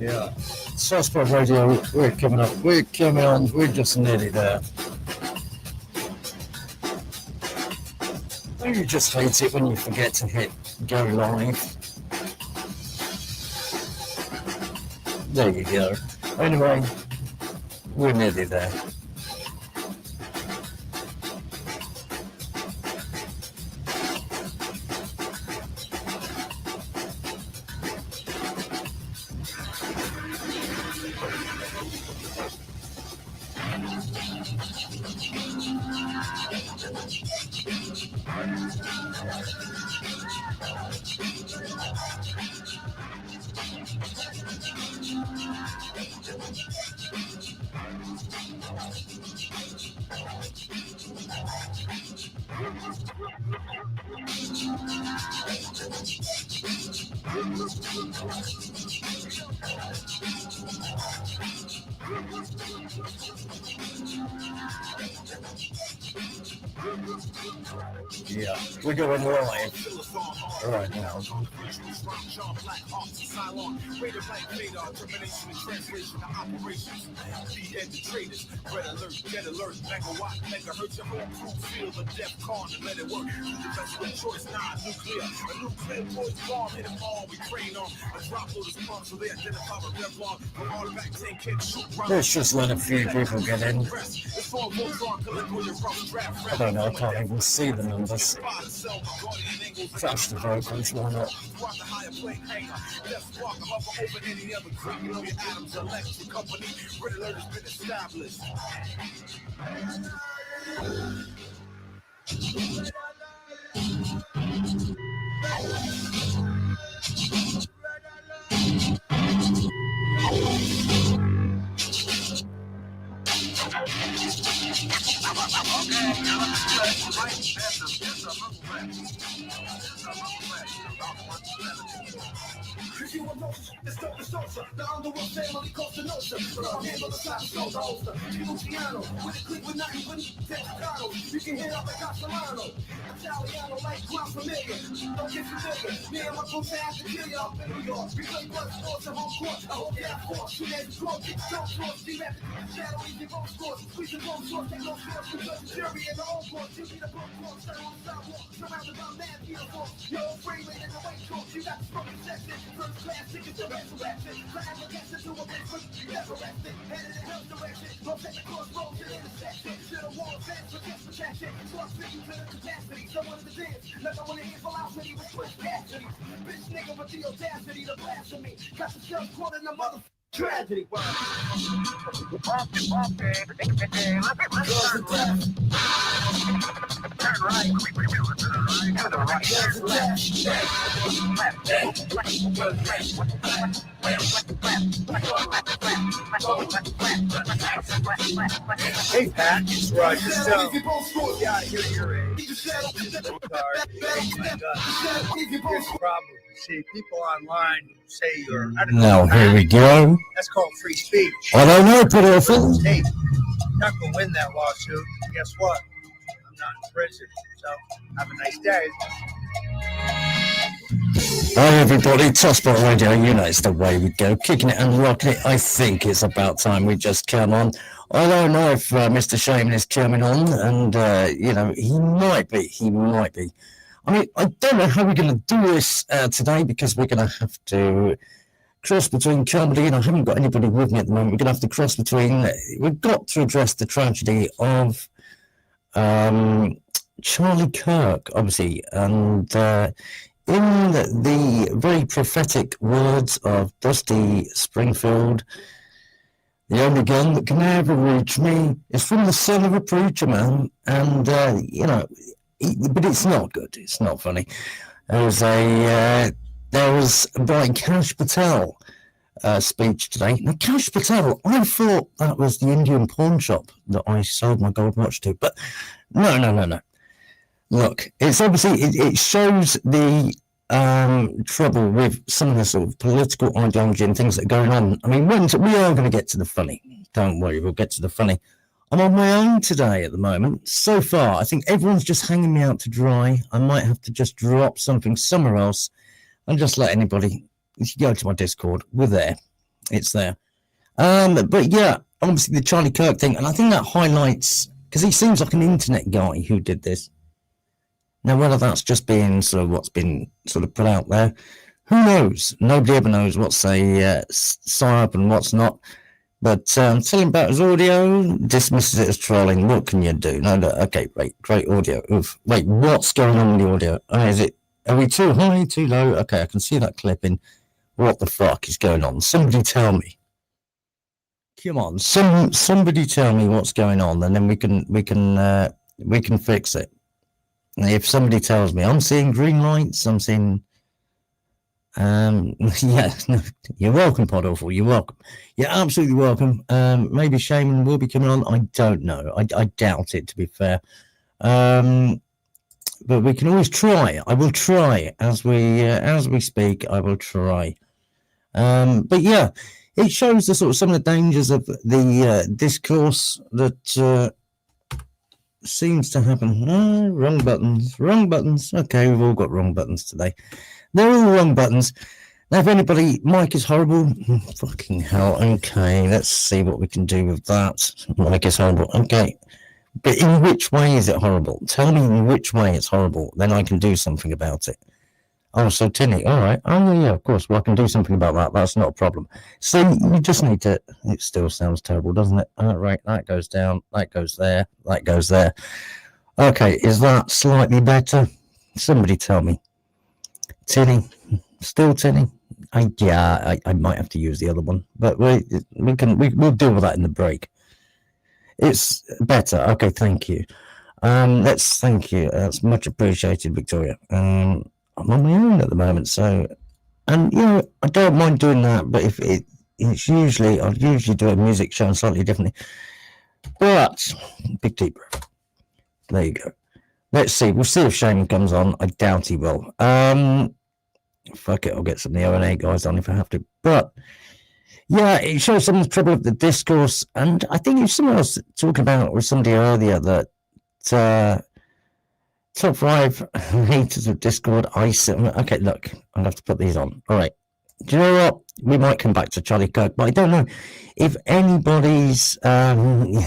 Yeah. TossPot Radio, we're coming up. We're coming on. We're just nearly there. You just hate it when you forget to hit go live. There you go. Anyway, we're nearly there. Yeah, we're going live right now. Let's just let a few people get in. I don't know, I can't even see the numbers. That's the vocals, why not? If you want it's dope to Sosa. The underworld family calls the Nosa. From hand on the side of Sosa holster. Luciano, with a click with nothing but Texicano. You can hit up like Castellano. Italiano like Guam familiar. Don't get familiar. Me and my folks have to kill you up in New York. We play blood sports at home court. I hope you have force. Shoot at the court. Get don't force. Be left. Shadow easy road scores. Squeeze the road source. Take no force. We judge the jury in the old court. You need a book court. Stand on the sidewalk. Surrounded by mad beautiful. You're afraid in the white coat. You got the smoking section. First class tickets to resurrection. Forever gets into a big foot. Never rested. Headed in hell direction. Rotate the crossroads and intersection. To the wall fence for just protection. Cross fitting to the capacity. Someone to dance. Like I want to hear velocity with Chris Cassidy. Bitch nigga with the audacity to blasphemy. Got the shells caught in the mother tragedy. Turn right. To the right. Hey Pat, it's Roger Stone. Yeah, you're in. Here's the problem. See, people online say you're... Now, here we go. That's called free speech. I don't know, pedophiles. Hey, you're not going to win that lawsuit. Guess what? I'm not in prison. So, have a nice day. Hi everybody, TossPot Radio, you know it's the way we go, kicking it and rocking it. I think it's about time we just come on I don't know if Mr. Shaman is coming on, and he might be. I mean, I don't know how we're going to do this today, because we're going to have to cross between comedy, and I haven't got anybody with me at the moment. We're going to have to cross between. We've got to address the tragedy of Charlie Kirk, obviously, and in the very prophetic words of Dusty Springfield, the only gun that can ever reach me is from the son of a preacher man. And, but it's not good. It's not funny. There was by Cash Patel speech today. Now, Cash Patel, I thought that was the Indian pawn shop that I sold my gold watch to. But no. Look, it's obviously, it shows the trouble with some of the sort of political ideology and things that are going on. I mean, we are going to get to the funny. Don't worry, we'll get to the funny. I'm on my own today at the moment. So far, I think everyone's just hanging me out to dry. I might have to just drop something somewhere else and just let anybody go to my Discord. We're there. It's there. But yeah, obviously the Charlie Kirk thing, and I think that highlights, because he seems like an internet guy who did this. Now, whether that's just being sort of what's been sort of put out there, who knows? Nobody ever knows what's a psyop and what's not. But telling him about his audio, dismisses it as trolling. What can you do? No, okay, great audio. Oof. Wait, what's going on with the audio? Are we too high, too low? Okay, I can see that clipping. What the fuck is going on? Somebody tell me. Come on, somebody tell me what's going on, and then we can fix it. If somebody tells me I'm seeing green lights, I'm seeing, you're welcome, Pod Awful. You're welcome. You're absolutely welcome. Maybe Shaman will be coming on. I don't know. I doubt it, to be fair. But we can always try. I will try as we speak. I will try. But yeah, it shows the sort of some of the dangers of the discourse that. Seems to happen. Wrong buttons. Okay, we've all got wrong buttons today. They're all wrong buttons. Now, if anybody, Mike is horrible. Fucking hell. Okay, let's see what we can do with that. Mike is horrible. Okay. But in which way is it horrible? Tell me in which way it's horrible. Then I can do something about it. Oh, so Tinny. All right. Oh, yeah, of course. Well, I can do something about that. That's not a problem. So you just need to... It still sounds terrible, doesn't it? All right. That goes down. That goes there. That goes there. Okay. Is that slightly better? Somebody tell me. Tinny. Still Tinny? I might have to use the other one. But we'll deal with that in the break. It's better. Okay. Thank you. Thank you. That's much appreciated, Victoria. I'm on my own at the moment, so, and I don't mind doing that, but if it's usually, I'd usually do a music show slightly differently, but big deep breath. There you go. Let's see. We'll see if Shaman comes on. I doubt he will. Fuck it. I'll get some of the O&A guys on if I have to, but yeah, it shows some of the trouble of the discourse, and I think if someone else talking about with somebody earlier that, Top 5 haters of Discord. Okay, look, I'll have to put these on. All right. Do you know what? We might come back to Charlie Kirk, but I don't know if anybody's. The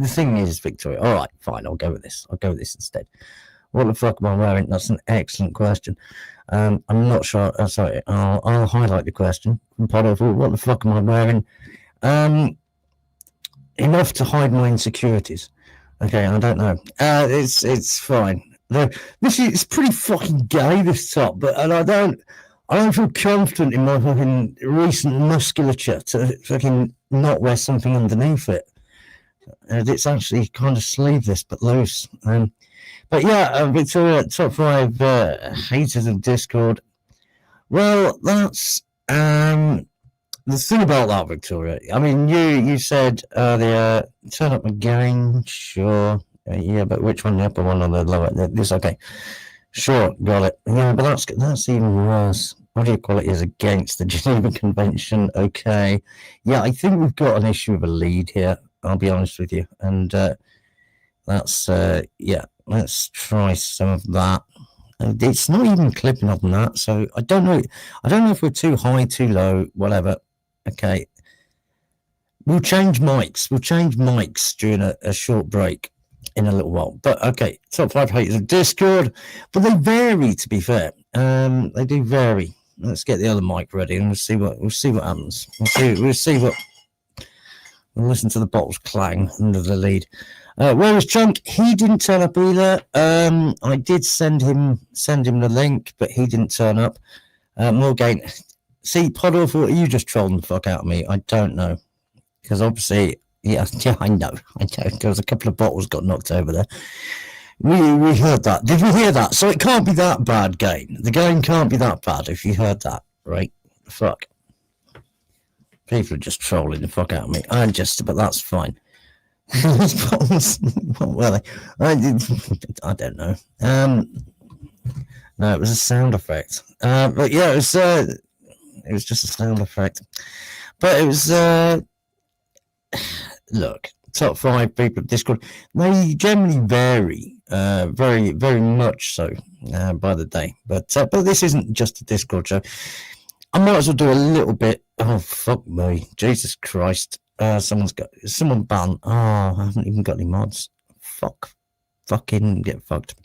thing is, Victoria. All right, fine. I'll go with this. Instead. What the fuck am I wearing? That's an excellent question. I'm not sure. Sorry. I'll highlight the question. What the fuck am I wearing? Enough to hide my insecurities. Okay, I don't know. It's fine. It's pretty fucking gay, this top, but I don't feel confident in my fucking recent musculature to fucking not wear something underneath it. And it's actually kind of sleeveless but loose. But yeah, Victoria, top 5 haters of Discord. Well, that's the thing about that, Victoria. I mean, you said earlier, turn up again, sure. Yeah, but which one? The upper one or the lower? This, okay. Sure, got it. Yeah, but that's even worse. What do you call it? Is against the Geneva Convention. Okay. Yeah, I think we've got an issue of a lead here. I'll be honest with you. And that's, let's try some of that. It's not even clipping up on that, so I don't know if we're too high, too low, whatever. Okay. We'll change mics during a short break in a little while. But okay, top 5 haters of Discord. But they vary, to be fair. They do vary. Let's get the other mic ready and we'll see what happens. We'll see what. We'll listen to the bottles clang under the lead. Where is Chunk? He didn't turn up either. I did send him the link, but he didn't turn up. Morgan, see, Podawful, are you just trolling the fuck out of me? I don't know. Because obviously, yeah, I know. There was a couple of bottles got knocked over there. We heard that. Did we hear that? So it can't be that bad, game. The game can't be that bad if you heard that, right? Fuck. People are just trolling the fuck out of me. But that's fine. What were they? I don't know. No, it was a sound effect. But yeah, it was just a sound effect. But it was look, top 5 people at Discord. They generally vary, very, very much so by the day. But this isn't just a Discord show. I might as well do a little bit. Oh, fuck me. Jesus Christ. Someone banned. Oh, I haven't even got any mods. Fucking get fucked.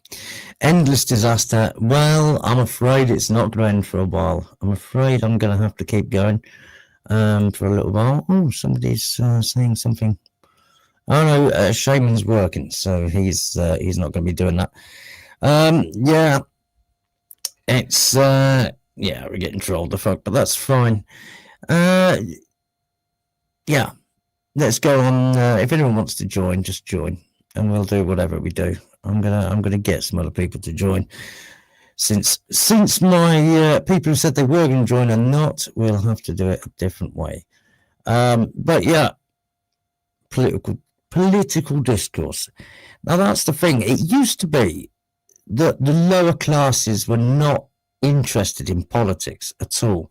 Endless disaster. Well, I'm afraid it's not going to end for a while. I'm afraid I'm going to have to keep going for a little while. Oh, somebody's saying something. Oh, no, Shaman's working, so he's not going to be doing that. Yeah. It's... yeah, we're getting trolled the fuck, but that's fine. Yeah, let's go on. If anyone wants to join, just join, and we'll do whatever we do. I'm gonna get some other people to join. Since my people who said they were going to join are not, we'll have to do it a different way. But yeah, political discourse. Now that's the thing. It used to be that the lower classes were not interested in politics at all.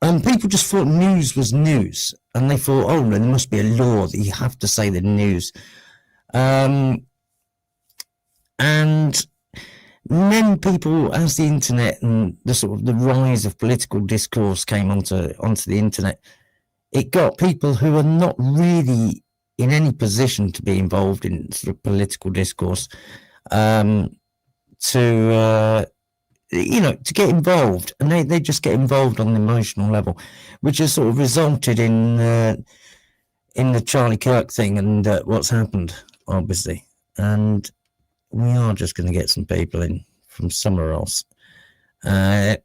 People just thought news was news, and they thought, oh, there must be a law that you have to say the news. And then people, as the internet and the sort of the rise of political discourse came onto the internet, it got people who are not really in any position to be involved in sort of political discourse to get involved, and they just get involved on an emotional level, which has sort of resulted in the Charlie Kirk thing and what's happened, obviously. And we are just going to get some people in from somewhere else. But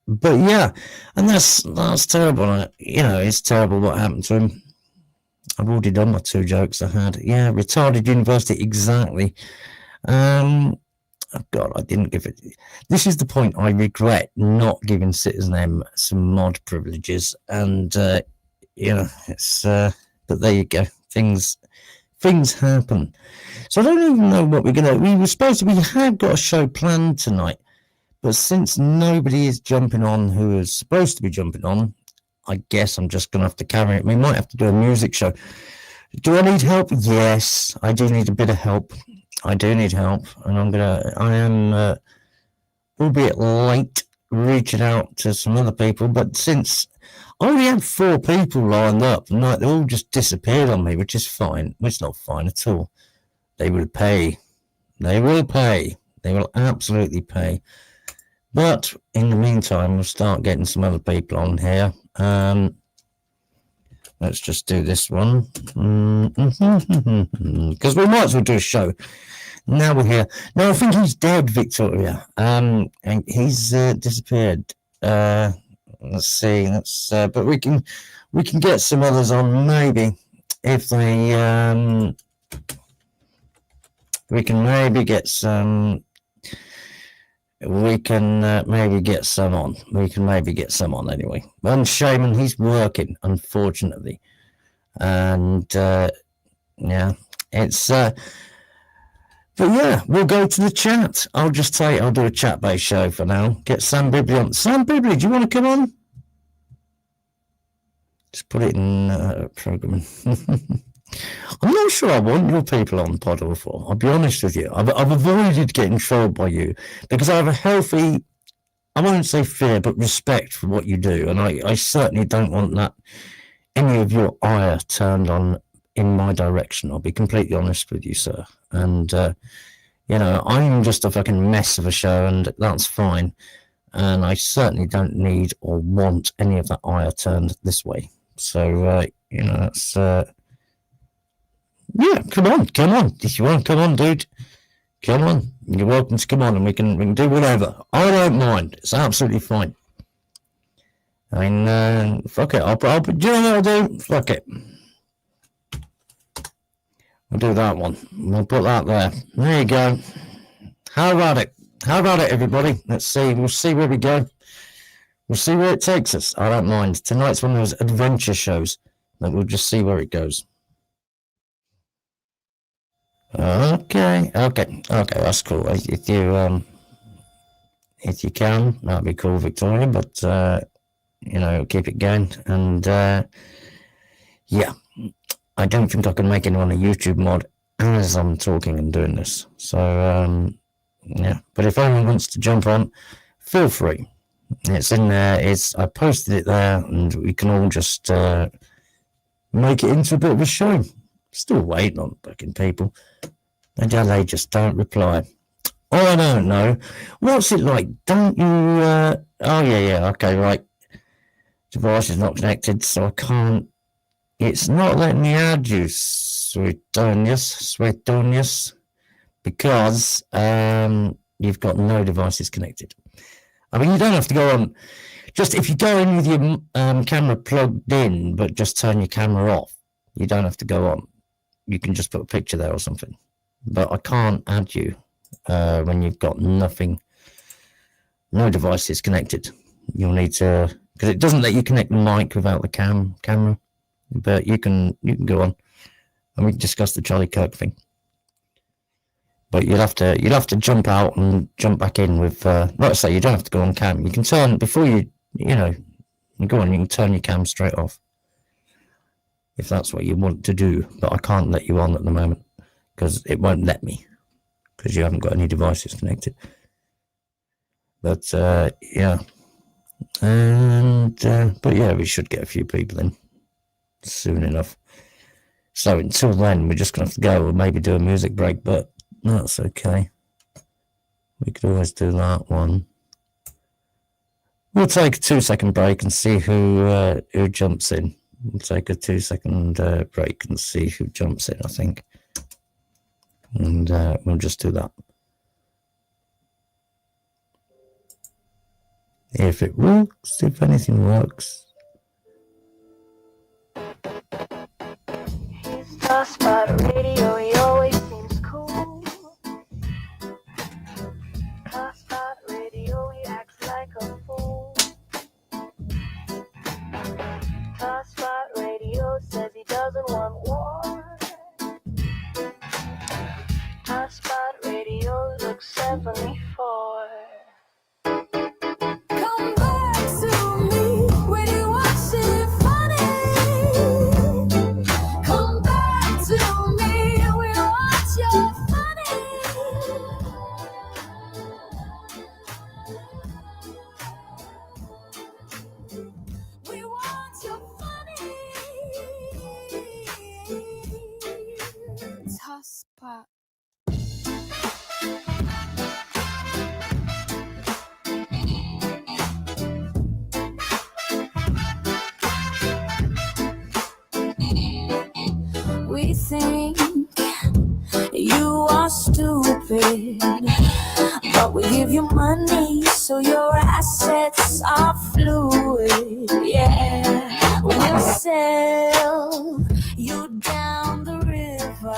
yeah, and that's terrible. It's terrible what happened to him. I've already done my 2 jokes I had. Yeah, retarded university, exactly. Oh God, I didn't give it. This is the point. I regret not giving Citizen M some mod privileges, and it's. But there you go. Things happen. So I don't even know what we're gonna. We have got a show planned tonight, but since nobody is jumping on who is supposed to be jumping on, I guess I'm just gonna have to carry it. We might have to do a music show. Do I need help? Yes, I do need a bit of help. I do need help, and I am, albeit late, reaching out to some other people, but since I already had 4 people lined up, and they all just disappeared on me, which is fine. It's not fine at all. They will pay. They will absolutely pay. But in the meantime, we'll start getting some other people on here. Let's just do this one. Because we might as well do a show. Now we're here. No, I think he's dead, Victoria. And he's disappeared. Let's see. But we can get some others on, maybe, if they we can maybe get some. We can maybe get some on. Anyway. And Shaman, he's working, unfortunately. And yeah, it's but yeah, we'll go to the chat. I'll just say I'll do a chat-based show for now. Get Sam Bibley on. Sam Bibley, do you want to come on? Just put it in programming. I'm not sure I want your people on Pod or 4. I'll be honest with you. I've avoided getting trolled by you because I have a healthy, I won't say fear, but respect for what you do. And I certainly don't want that any of your ire turned on in my direction. I'll be completely honest with you, sir. And, I'm just a fucking mess of a show, and that's fine. And I certainly don't need or want any of that ire turned this way. So, that's... yeah, come on. If you want, come on, dude. Come on. You're welcome to come on, and we can do whatever. I don't mind. It's absolutely fine. I mean, fuck it. Do you know what I'll do? Fuck it. We'll do that one. We'll put that there. There you go. How about it? How about it, everybody? Let's see. We'll see where we go. We'll see where it takes us. I don't mind. Tonight's one of those adventure shows that we'll just see where it goes. Okay, that's cool. If you can, that'd be cool, Victoria, but, keep it going. And, yeah, I don't think I can make anyone a YouTube mod as I'm talking and doing this. So, yeah, but if anyone wants to jump on, feel free. It's in there. I posted it there, and we can all just, make it into a bit of a show. Still waiting on fucking people. And they just don't reply. Oh, I don't know. What's it like? Don't you... oh, yeah, okay, right. Device is not connected, so I can't... It's not letting me add you, Sweetonius, because you've got no devices connected. I mean, you don't have to go on... Just if you go in with your camera plugged in, but just turn your camera off, you don't have to go on. You can just put a picture there or something. But I can't add you when you've got nothing, no devices connected. You'll need to, because it doesn't let you connect the mic without the camera. But you can go on, and we can discuss the Charlie Kirk thing. But you'll have to jump out and jump back in with. Like I say, you don't have to go on cam. You can turn before you go on. You can turn your cam straight off if that's what you want to do. But I can't let you on at the moment, because it won't let me, because you haven't got any devices connected. But, yeah. And, but yeah, we should get a few people in soon enough. So until then, we're just going to have to go. We'll maybe do a music break, but that's okay. We could always do that one. We'll take a 2-second break and see who jumps in. We'll take a 2-second break and see who jumps in, I think. And we'll just do that. If it works, if anything works. He's TossPot Radio, he always seems cool. TossPot Radio, he acts like a fool. TossPot Radio says he doesn't want war. TossPot Radio looks 74. Come back to me when you watch it funny. Come back to me when you watch your funny. We want your funny. TossPot. We think you are stupid, but we give you money so your assets are fluid. Yeah, we'll sell you down the river.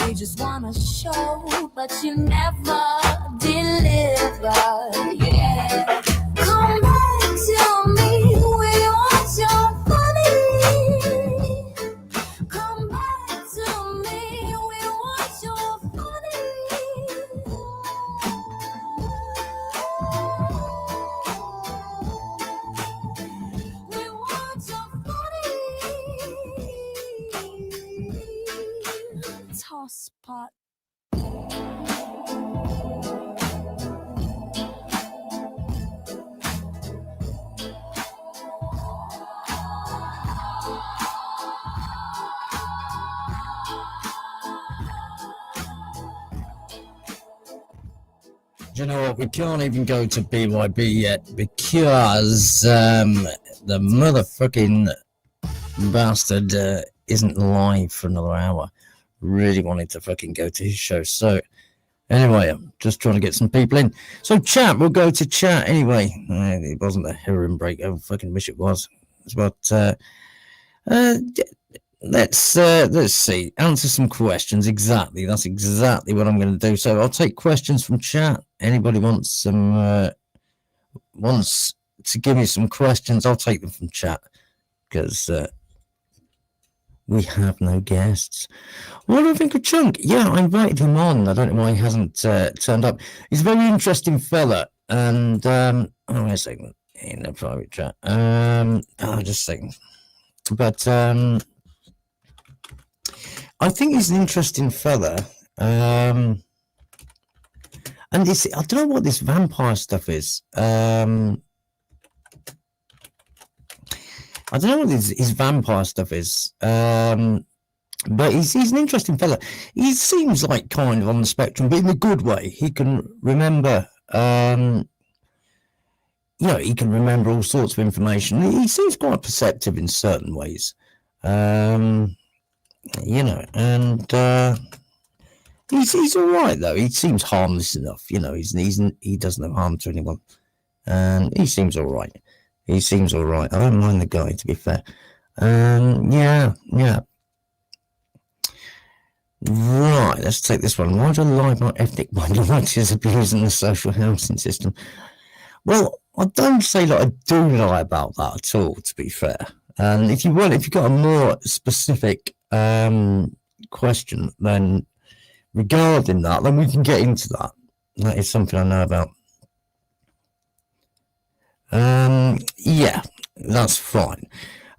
We just wanna show, but you never deliver. Yeah, come back to me when you want your money. Come back to me when you want your money. We want your money. TossPot. you know what? We can't even go to BYB yet because the motherfucking bastard isn't live for another hour. Really wanted to fucking go to his show. So anyway, I'm just trying to get some people in. So chat, we'll go to chat anyway. It wasn't a heroin break. I fucking wish it was. But let's see. Answer some questions. Exactly. That's exactly what I'm going to do. So I'll take questions from chat. Anybody wants to give me some questions, I'll take them from chat because we have no guests. What do I think of Chunk? Yeah, I invited him on. I don't know why he hasn't turned up. He's a very interesting fella. And wait a second. In the private chat. Just a second. But I think he's an interesting fella. And this, I don't know what this vampire stuff is. I don't know what his vampire stuff is. But he's an interesting fella. He seems like kind of on the spectrum, but in a good way. He can remember, he can remember all sorts of information. He seems quite perceptive in certain ways. And he's all right though. He seems harmless enough. He doesn't have harm to anyone, and he seems all right. I don't mind the guy, to be fair. Yeah. Right, let's take this one. Why do I lie about ethnic minorities abusing the social housing system? Well, I don't say that I do lie about that at all, to be fair. And if you've got a more specific question then regarding that, then we can get into that. That is something I know about. Yeah, that's fine.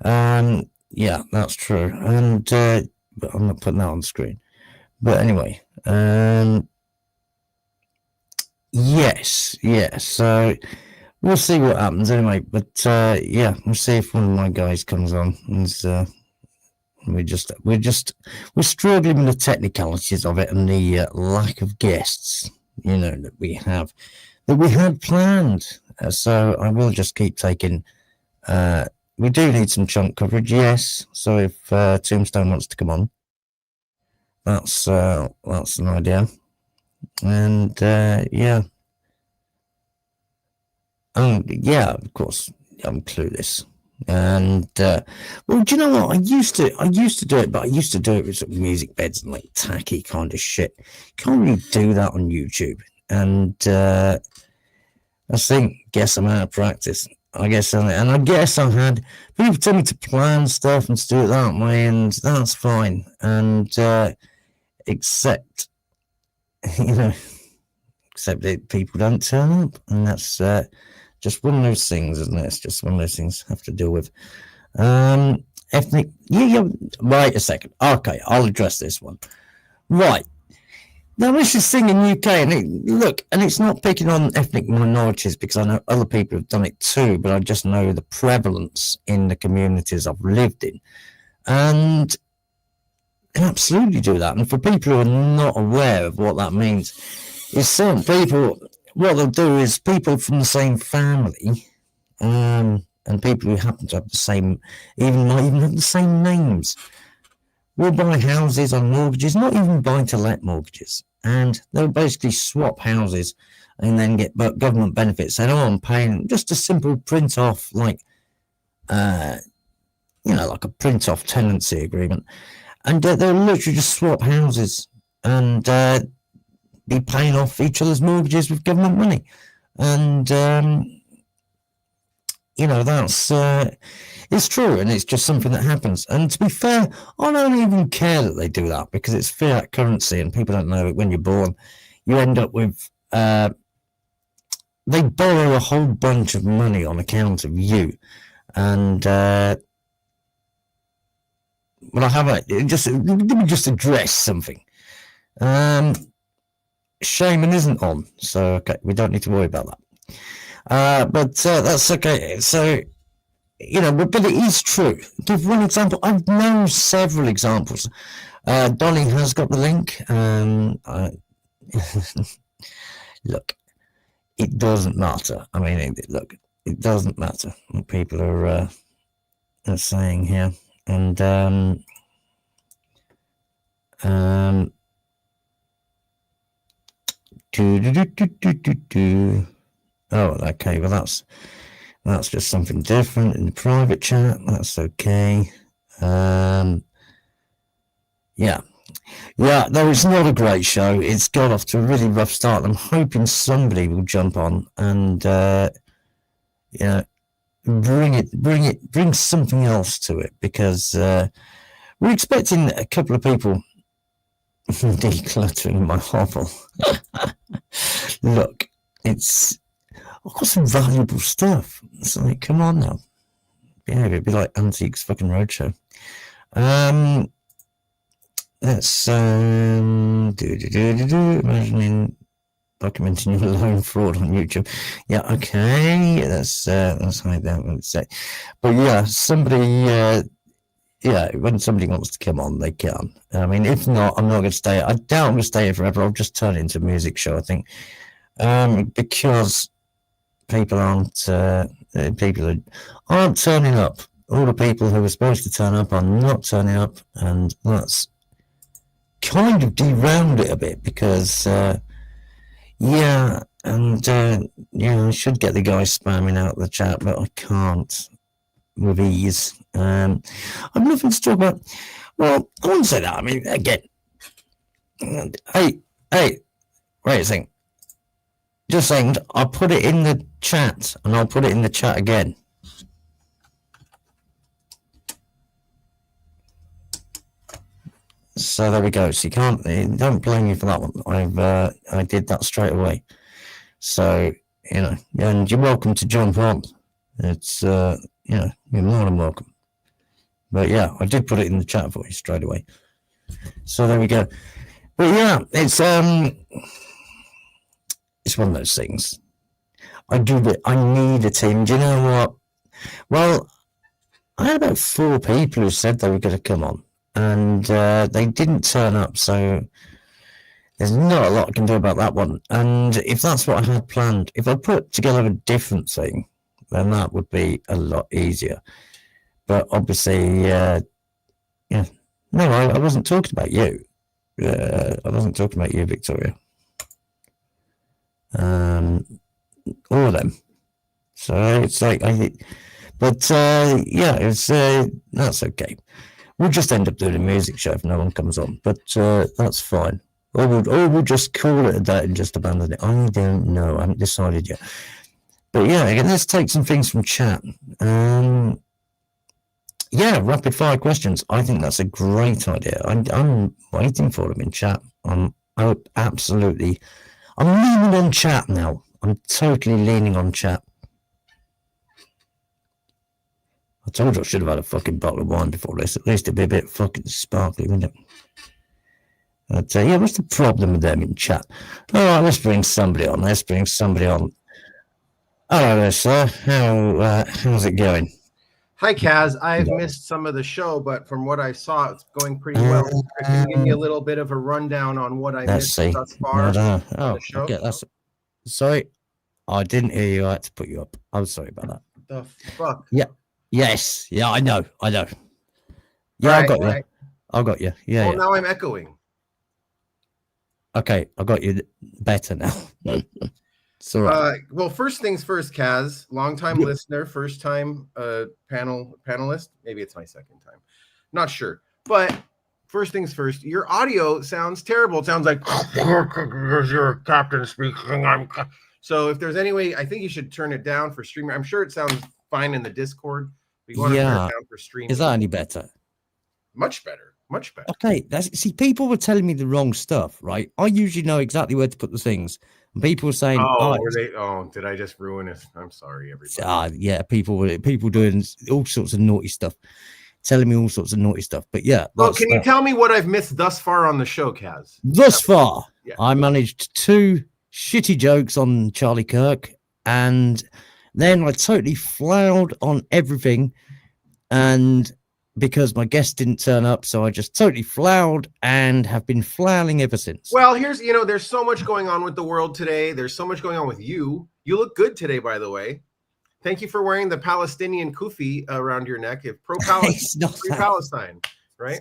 Yeah, that's true. And but I'm not putting that on the screen. But anyway, yes. So we'll see what happens anyway. But yeah, we'll see if one of my guys comes on. And we're struggling with the technicalities of it and the lack of guests, that we had planned. So I will just keep taking. We do need some chunk coverage, yes. So if Tombstone wants to come on, that's an idea. And yeah. Yeah, of course, I'm clueless. And well, do you know what? I used to do it, but I used to do it with sort of music beds and like tacky kind of shit. Can't really do that on YouTube. And guess I'm out of practice. I guess I've had people tell me to plan stuff and to do it that way, and that's fine. And except that people don't turn up, and that's just one of those things, isn't it? It's just one of those things I have to deal with. Ethnic, yeah. Wait a second. Okay, I'll address this one. Right. Now, this is thing in UK, and it's not picking on ethnic minorities because I know other people have done it too, but I just know the prevalence in the communities I've lived in. And can absolutely do that. And for people who are not aware of what that means, is certain people, what they'll do is people from the same family, and people who happen to have the same, might even have the same names, will buy houses on mortgages, not even buy-to-let mortgages. And they'll basically swap houses and then get government benefits. And I'm paying just a simple print off, like a print off tenancy agreement. And they'll literally just swap houses and be paying off each other's mortgages with government money. And, that's, it's true. And it's just something that happens. And to be fair, I don't even care that they do that because it's fiat currency and people don't know it when you're born. You end up with, they borrow a whole bunch of money on account of you. And, let me just address something. Shaman isn't on, so okay, we don't need to worry about that. But that's okay. So, but it is true. Give one example. I've known several examples. Donnie has got the link. Look, it doesn't matter. I mean, look, it doesn't matter what people are saying here. And oh, okay. Well, that's just something different in the private chat. That's okay. Yeah. Though it's not a great show. It's got off to a really rough start. I'm hoping somebody will jump on and bring something else to it, because we're expecting a couple of people decluttering my hovel. Look, I've got some valuable stuff. It's like, come on now. Yeah, it'd be like Antiques fucking Roadshow. Let's imagining documenting your loan fraud on YouTube. Yeah, okay. Let's hide that. Let's say, but yeah, somebody. When somebody wants to come on, they can. I mean, if not, I'm not going to stay. I doubt I'm going to stay here forever. I'll just turn it into a music show, I think, because people aren't turning up. All the people who were supposed to turn up are not turning up, and that's kind of derailed it a bit, because I should get the guys spamming out the chat, but I can't with ease. I've nothing to talk about. Well, I wouldn't say that. I mean, again, hey, wait a second. Just saying, I'll put it in the chat, and I'll put it in the chat again. So there we go. So don't blame me for that one. I did that straight away. So, and you're welcome to jump on. It's, you're more than welcome. But yeah, I did put it in the chat for you straight away. So there we go. But yeah, it's one of those things. I need a team. Do you know what? Well, I had about 4 people who said they were going to come on, and they didn't turn up, so there's not a lot I can do about that one. And if that's what I had planned, if I put together a different thing, then that would be a lot easier. But obviously, no, I wasn't talking about you. I wasn't talking about you, Victoria. All of them. So it's like, that's okay. We'll just end up doing a music show if no one comes on, but that's fine. Or we'll just call it a day and just abandon it. I don't know. I haven't decided yet. But yeah, again, let's take some things from chat. Rapid fire questions. I think that's a great idea. I'm waiting for them in chat. I'm leaning on chat now. I'm totally leaning on chat. I told you I should have had a fucking bottle of wine before this. At least it'd be a bit fucking sparkly, wouldn't it? But what's the problem with them in chat? All right, let's bring somebody on. Hello, sir. How's it going? Hi, Kaz. I've missed some of the show, but from what I saw, it's going pretty well. Can you give me a little bit of a rundown on what I missed thus far? Okay. Sorry, I didn't hear you. I had to put you up. I'm sorry about that. The fuck? Yeah. Yes. Yeah, I know. Yeah, right, I got you. Yeah. Well, now I'm echoing. Okay, I got you better now. It's all right. Well, first things first, Kaz, longtime listener, first time panelist. Maybe it's my second time. Not sure. But first things first, your audio sounds terrible. It sounds like your captain speaking. So if there's any way, I think you should turn it down for streaming. I'm sure it sounds fine in the Discord. But you want to turn it down for streaming. Is that any better? Much better. Much better. Okay. See, people were telling me the wrong stuff, right? I usually know exactly where to put the things. And people were saying, did I just ruin it? I'm sorry, everybody. Yeah, people doing all sorts of naughty stuff, telling me all sorts of naughty stuff. But yeah. Well, can you tell me what I've missed thus far on the show, Kaz? Thus far, yeah. I managed 2 shitty jokes on Charlie Kirk, and then I totally flowered on everything, and because my guest didn't turn up. So I just totally flowered and have been flailing ever since. Well, there's so much going on with the world today. There's so much going on with you. You look good today, by the way. Thank you for wearing the Palestinian kufi around your neck. If pro-Palestine, right?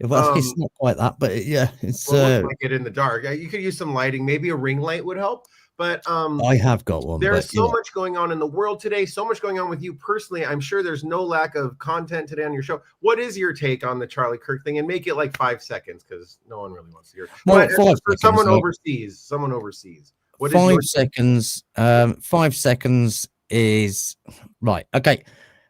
Well, it's not quite that, but yeah, it's looks like it in the dark. You could use some lighting. Maybe a ring light would help. But I have got one. There's so much going on in the world today. So much going on with you personally. I'm sure there's no lack of content today on your show. What is your take on the Charlie Kirk thing? And make it like 5 seconds, because no one really wants to hear it. Well, for someone overseas. What 5 seconds. 5 seconds is right. Okay.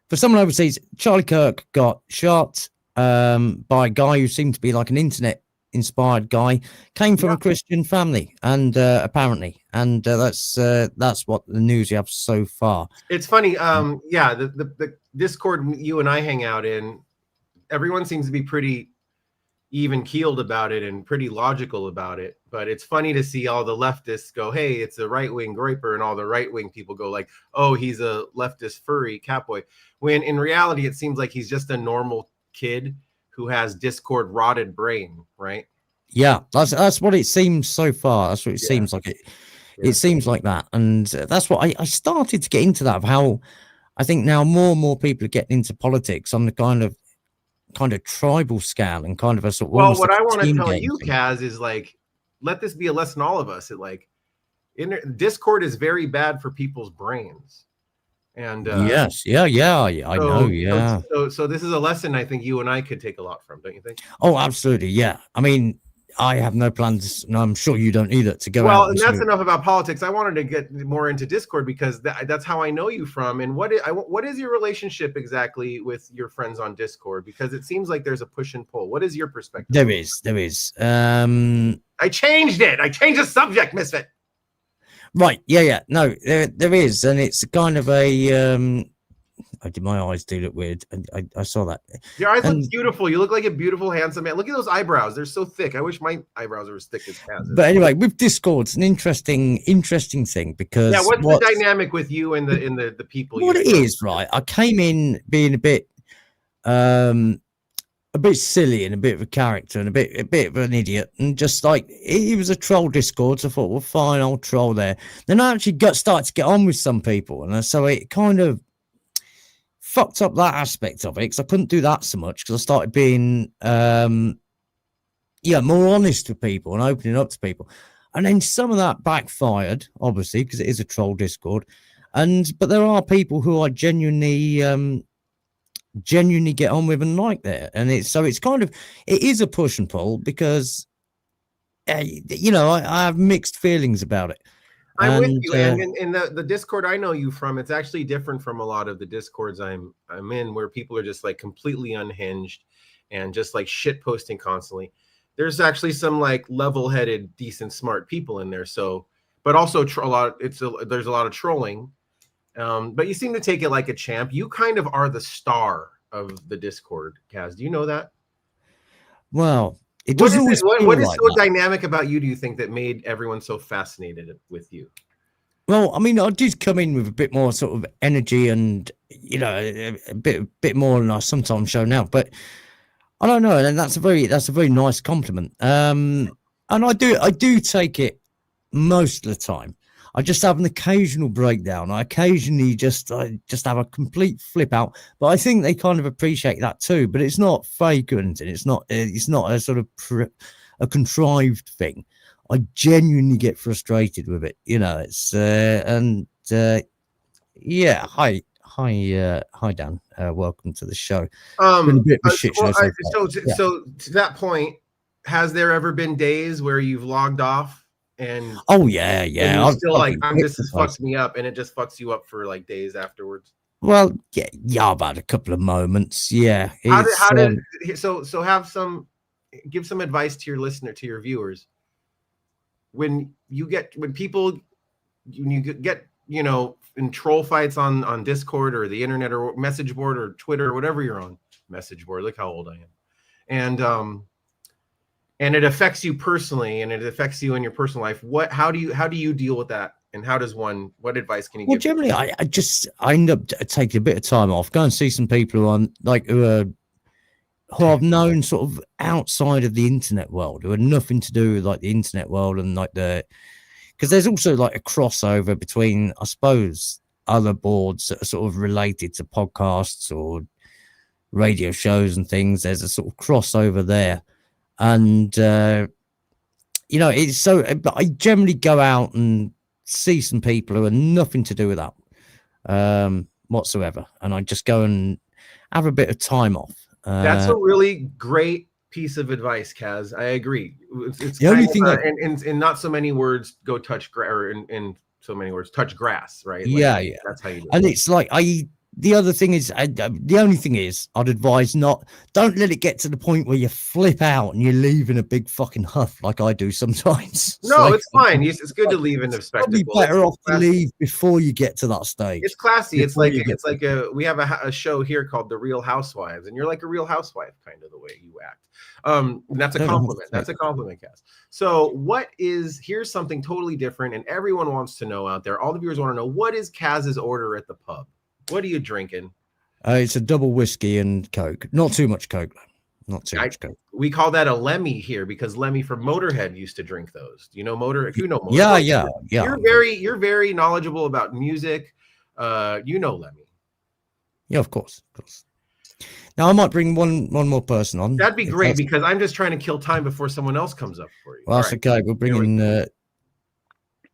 For someone overseas, Charlie Kirk got shot by a guy who seemed to be like an internet inspired guy, came from a Christian family, and apparently, and that's what the news you have so far. It's funny. The Discord you and I hang out in, everyone seems to be pretty even keeled about it and pretty logical about it. But it's funny to see all the leftists go, "Hey, it's a right-wing groiper," and all the right-wing people go like, "Oh, he's a leftist furry catboy." When in reality, it seems like he's just a normal kid who has Discord rotted brain, right? Yeah, that's what it seems so far. That's what it seems like. It seems like that, and that's what I started to get into that, of how I think now more and more people are getting into politics on the kind of tribal scale and kind of a sort of. Well, what I want to tell you, Kaz, is like, let this be a lesson to all of us. Discord is very bad for people's brains. And yes, I know, yeah. So this is a lesson I think you and I could take a lot from, don't you think? Oh, absolutely, yeah. I mean, I have no plans, and I'm sure you don't either, to go out. Well, and that's enough about politics. I wanted to get more into Discord because that's how I know you from. And what is your relationship exactly with your friends on Discord? Because it seems like there's a push and pull. What is your perspective? There is. I changed it. I changed the subject, Misfit. Right, yeah. No, there is, and it's kind of a my eyes do look weird. I saw that. Your eyes look beautiful. You look like a beautiful, handsome man. Look at those eyebrows. They're so thick. I wish my eyebrows were as thick as Kaz's. But anyway, with Discord, it's an interesting thing, because what's the dynamic with you and the people? What it is, right? I came in being a bit silly and a bit of a character and a bit of an idiot, and just like he was a troll Discord, so I thought, well, fine, I'll troll there. Then I actually started to get on with some people, and so it kind of fucked up that aspect of it, because I couldn't do that so much, because I started being more honest with people and opening up to people, and then some of that backfired, obviously, because it is a troll Discord, but there are people who I genuinely get on with and like there, and it is a push and pull, because I have mixed feelings about it. I'm with you, and in the Discord I know you from, it's actually different from a lot of the Discords I'm in, where people are just like completely unhinged and just like shit posting constantly. There's actually some like level-headed, decent, smart people in there. So, but also there's a lot of trolling. But you seem to take it like a champ. You kind of are the star of the Discord, Kaz. Do you know that? Well, what is so dynamic about you, do you think, that made everyone so fascinated with you? Well, I mean, I did come in with a bit more sort of energy and, a bit more than I sometimes show now. But I don't know, and that's a very nice compliment. And I do take it most of the time. I just have an occasional breakdown. I occasionally just have a complete flip out. But I think they kind of appreciate that too. But it's not fake or anything. It's not a sort of a contrived thing. I genuinely get frustrated with it. It's Hi Dan. Welcome to the show. Been a bit of a shit show so to that point, has there ever been days where you've logged off? And I'm still like, this has fucked me up, and it just fucks you up for like days afterwards? Well, I've had a couple of moments. Yeah. Give some advice to your viewers. When you get in troll fights on Discord or the internet or message board or Twitter or whatever you're on, message board, look how old I am. And it affects you personally, and it affects you in your personal life. How do you deal with that? And what advice can you give? Well, generally, I end up taking a bit of time off, go and see some people who are who I've known sort of outside of the internet world, who had nothing to do with like the internet world and like because there's also like a crossover between, I suppose, other boards that are sort of related to podcasts or radio shows and things. There's a sort of crossover there. And, it's so, I generally go out and see some people who are nothing to do with that whatsoever. And I just go and have a bit of time off. That's a really great piece of advice, Kaz. I agree. It's the only kind of, thing in not so many words, go touch grass, or in so many words, touch grass, right? Like, yeah. That's how you do and it. it's like the other thing is, the only thing is, I'd advise don't let it get to the point where you flip out and you leave in a big fucking huff like I do sometimes. No, it's fine. It's good to leave in a spectacle. Probably better off to leave before you get to that stage. It's classy. It's like we have a show here called The Real Housewives, and you're like a real housewife, kind of the way you act. And that's a compliment. That's a compliment, Cass. So here's something totally different, and everyone wants to know out there. All the viewers want to know, what is Kaz's order at the pub? What are you drinking? It's a double whiskey and Coke. Not too much Coke, though. Not too much Coke. We call that a Lemmy here because Lemmy from Motorhead used to drink those. Do you know Motorhead? You know Motorhead. Yeah. You're very knowledgeable about music. You know Lemmy. Yeah, of course. Now I might bring one more person on. That'd be great because I'm just trying to kill time before someone else comes up for you. Well, that's okay. We'll bring in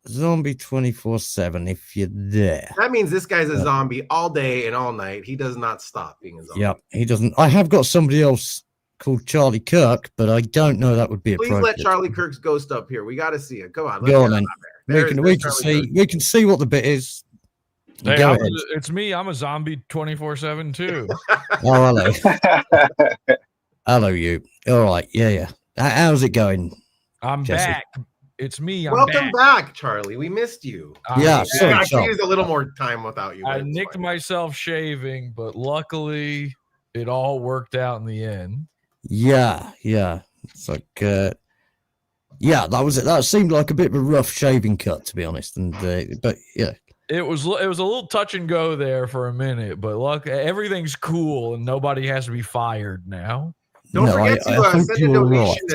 Zombie 24/7 if you're there. That means this guy's a zombie all day and all night. He does not stop being a zombie. Yeah, he doesn't. I have got somebody else called Charlie Kirk, but I don't know that would be Please appropriate. let Charlie Kirk's ghost up here. We got to see it. Go on. Go on then. We can see what the bit is. Hey, it's me. I'm a zombie 24/7 too. Oh, hello. Hello, you. All right. Yeah. How's it going? I'm Jesse? back. It's me. Welcome back, Charlie. We missed you. Sorry, I could use a little more time without you. I nicked myself shaving, but luckily it all worked out in the end. Yeah. It's like, that was it. That seemed like a bit of a rough shaving cut, to be honest. And but yeah, it was a little touch and go there for a minute, but look, everything's cool and nobody has to be fired now. Don't forget to send a donation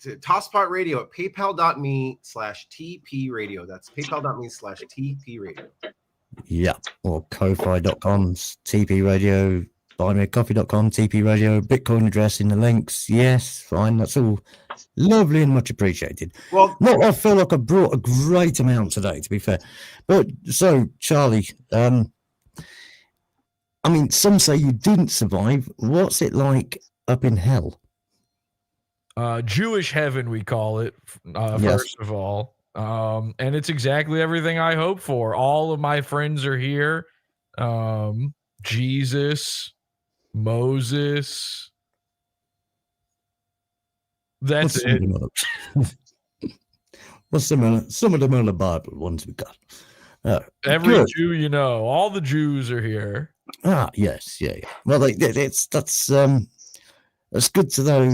to TossPot Radio at paypal.me/TP Radio. That's paypal.me/TP Radio. Yeah, or ko-fi.com TP Radio, buymeacoffee.com TP Radio, Bitcoin address in the links. Yes, fine. That's all lovely and much appreciated. Well, I feel like I brought a great amount today, to be fair. But so, Charlie, I mean, some say you didn't survive. What's it like up in hell? Jewish heaven, we call it, first of all. And it's exactly everything I hope for. All of my friends are here. Jesus, Moses. That's it. Well, some of them are the Bible ones we got. Every good. Jew, you know, all the Jews are here. Yes, yeah. Well, that's good to know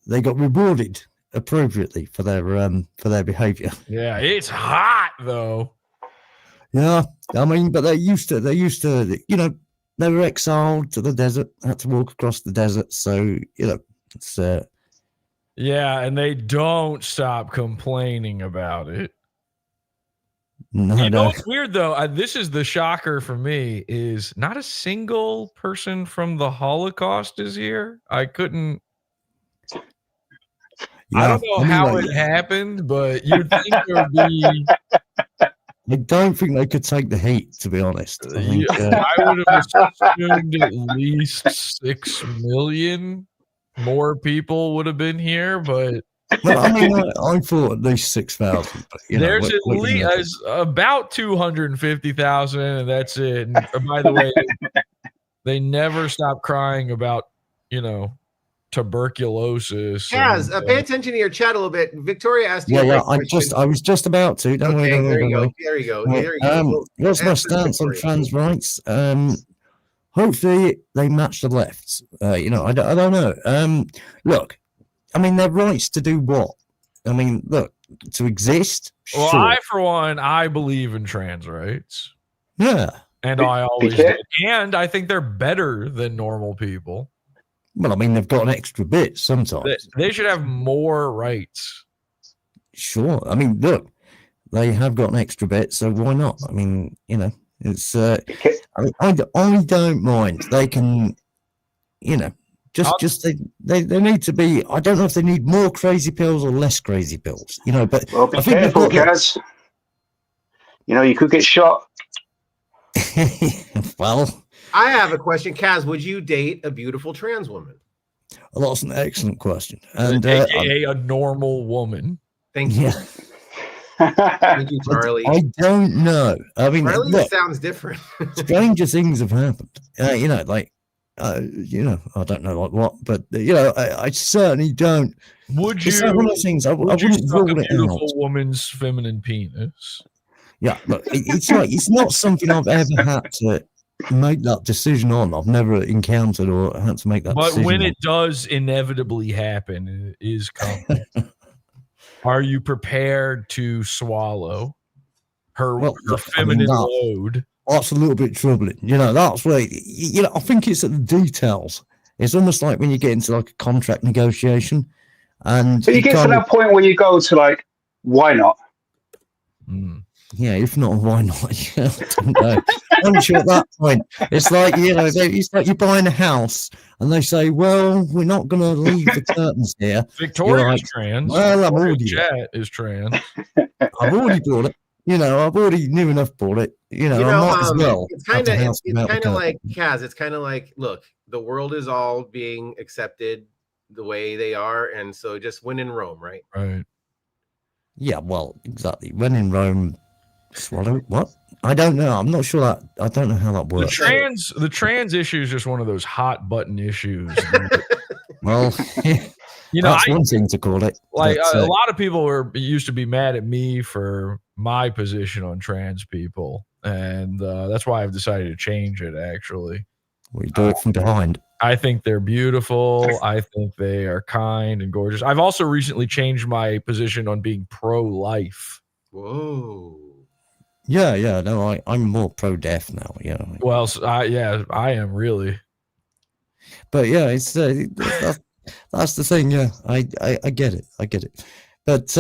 they got rewarded appropriately for their behavior. Yeah, it's hot though. Yeah, I mean, but they're used to, you know, they were exiled to the desert, had to walk across the desert. So, you know, it's yeah, and they don't stop complaining about it. No, you know what's weird though? This is the shocker for me: is not a single person from the Holocaust is here. I couldn't. Yeah, I don't know how it happened, but you'd think there would be. I don't think they could take the heat, to be honest. I would have assumed at least 6 million more people would have been here, but. Well, I mean, I thought at least 6,000. There's at least about 250,000, and that's it. And by the way, they never stop crying about, you know, tuberculosis. Kaz, pay attention to your chat a little bit. Victoria asked you. Yeah. I was just about to. Don't worry. There you go. What's my stance on trans rights? Hopefully they match the lefts. You know, I don't know. Look. I mean, their rights to do what? I mean, look, to exist. Well, sure. for one, I believe in trans rights. Yeah. And I always did. And I think they're better than normal people. Well, I mean, they've got an extra bit sometimes. They should have more rights. Sure. I mean, look, they have got an extra bit, so why not? I mean, you know, it's. I don't mind. They can, you know, just they need to be. I don't know if they need more crazy pills or less crazy pills. You know, but well, be careful, Kaz. You know, you could get shot. Well, I have a question, Kaz. Would you date a beautiful trans woman? well, that's an excellent question, and AKA a normal woman. Thank you. yeah, Thank you, Charlie. I don't know. I mean, Charlie look, sounds different. stranger things have happened. You know, like, you know, I don't know like what, but you know, I certainly don't. Would you? It's like one of those things. I Would you wouldn't suck rule a it beautiful out. woman's feminine penis? Yeah, look, it's like it's not something I've ever had to make that decision on. I've never encountered or had to make that But decision. when on. it does inevitably happen, and it is coming, are you prepared to swallow her, Well, her look, I mean, feminine load? That's a little bit troubling. You know, that's where, you know, I think it's at the details. It's almost like when you get into like a contract negotiation. And So you get to that point where you go to like, why not? Yeah, if not, why not? Yeah, I don't know. Once you're at that point, it's like, you know, it's like you're buying a house and they say, well, we're not going to leave the curtains here. Victoria's like, trans. well, I'm Victoria already Chat is trans. I've already bought it. You know, I've already knew enough bought it. You know, You I know, might as well. it's have kind the of house it's without the kind of curtain. like Kaz. It's kind of like, look, the world is all being accepted the way they are, and so just when in Rome, right? Right. Yeah, well, exactly. When in Rome, swallow what? I don't know. I'm not sure that. I don't know how that The works. trans issue is just one of those hot button issues. Well, You know, that's one thing to call it. like but, a lot of people used to be mad at me for my position on trans people, and that's why I've decided to change it. Actually, we do it from behind. I think they're beautiful. I think they are kind and gorgeous. I've also recently changed my position on being pro-life. Whoa. Yeah. No, I'm more pro-deaf now. Yeah. Well, I am really. But yeah, it's that's the thing. Yeah, I get it. I get it. But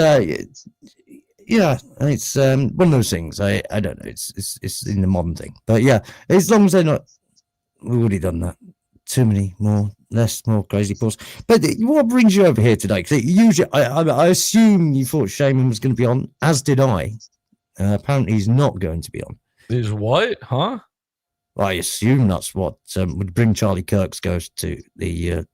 yeah, it's one of those things. I don't know. It's in the modern thing. But yeah, as long as they're not, we've already done that. Too many more crazy balls. But what brings you over here today? Because usually, I assume you thought Shaman was going to be on, as did I. Apparently, he's not going to be on. Is what? Huh? I assume that's what would bring Charlie Kirk's ghost to the.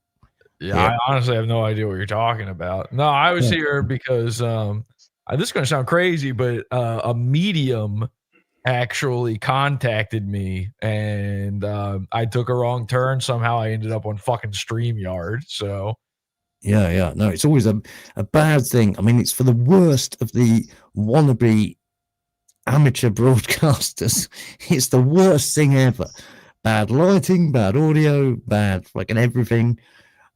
Yeah, I honestly have no idea what you're talking about. No, I was here because this is going to sound crazy, but a medium actually contacted me, and I took a wrong turn. Somehow I ended up on fucking StreamYard. So Yeah. No, it's always a bad thing. I mean, it's for the worst of the wannabe amateur broadcasters. It's the worst thing ever. Bad lighting, bad audio, bad fucking everything.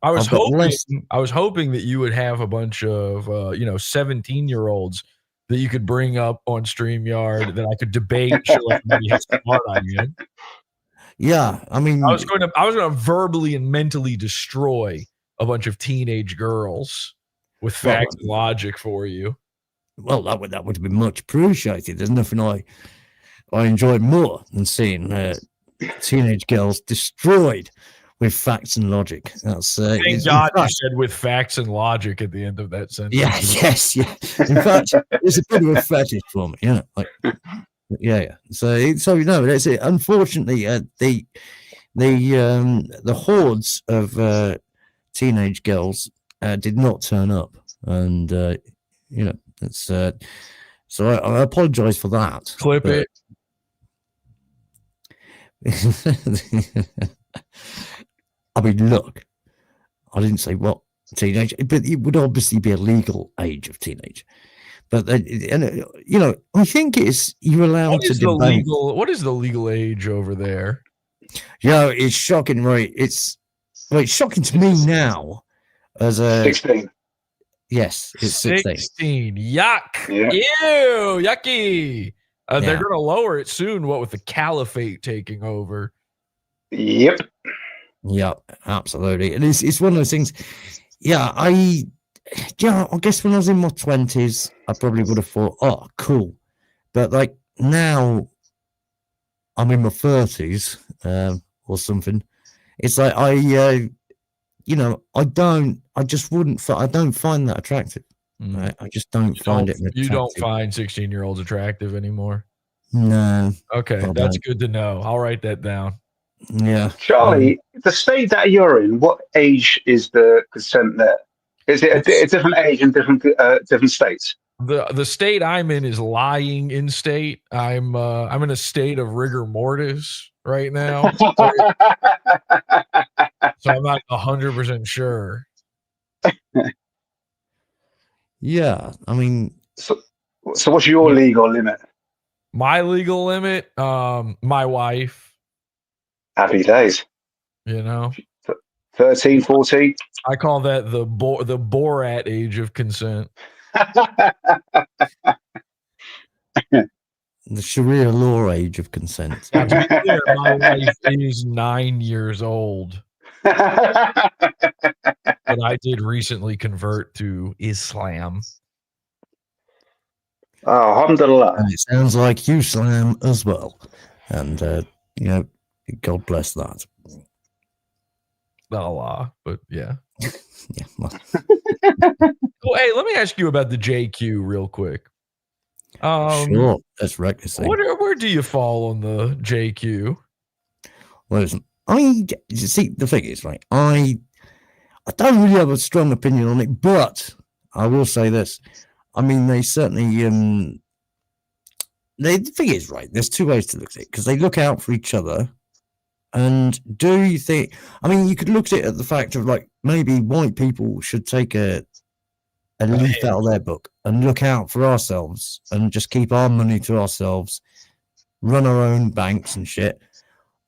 I was hoping that you would have a bunch of 17-year-olds that you could bring up on StreamYard that I could debate. Show everybody how smart I am. Yeah, I mean, I was going to verbally and mentally destroy a bunch of teenage girls with facts and logic for you. Well, that would have been much appreciated. There's nothing I enjoy more than seeing teenage girls destroyed with facts and logic. That's thank God you said with facts and logic at the end of that sentence. Yeah. In fact, it's a bit of a fetish for me. Yeah, yeah. So no, that's it. Unfortunately, the hordes of teenage girls did not turn up, and it's so I apologize for that. Clip it. I mean, look, I didn't say what teenage, but it would obviously be a legal age of teenage. But I think you're allowed to debate. What is the legal age over there? Yeah, it's shocking, right? It's shocking to me now as a 16. Yes, it's 16. Yuck! Yeah. Ew! Yucky! They're Yeah. going to lower it soon. What with the caliphate taking over? Yep. Yeah, absolutely. And it's one of those things. Yeah, I guess when I was in my 20s, I probably would have thought, oh, cool. But like now, I'm in my 30s or something. It's like I don't find that attractive. Right? I just don't find it attractive. You don't find 16-year-olds attractive anymore? No. Okay, that's good to know. I'll write that down. Yeah. Charlie, the state that you're in, what age is the consent there? Is it a different age in different states? The state I'm in is lying in state. I'm in a state of rigor mortis right now. So I'm not 100% sure. Yeah, I mean, so what's your legal limit? My legal limit, my wife. Happy days. 13, 14. I call that the Borat age of consent. The Sharia law age of consent. Now, to be clear, my wife is 9 years old. But I did recently convert to Islam. Oh, alhamdulillah. And it sounds like you slam as well. And, God bless that. Not Allah, but yeah. Yeah. Well, Well, hey, let me ask you about the JQ real quick. sure. Let's wreck this thing. Where do you fall on the JQ? Well, listen, see, the thing is, right, I don't really have a strong opinion on it, but I will say this. I mean, they certainly, the thing is, right, there's two ways to look at it, because they look out for each other. And do you think, I mean, you could look at it at the fact of, like, maybe white people should take a leaf out of their book and look out for ourselves and just keep our money to ourselves, run our own banks and shit.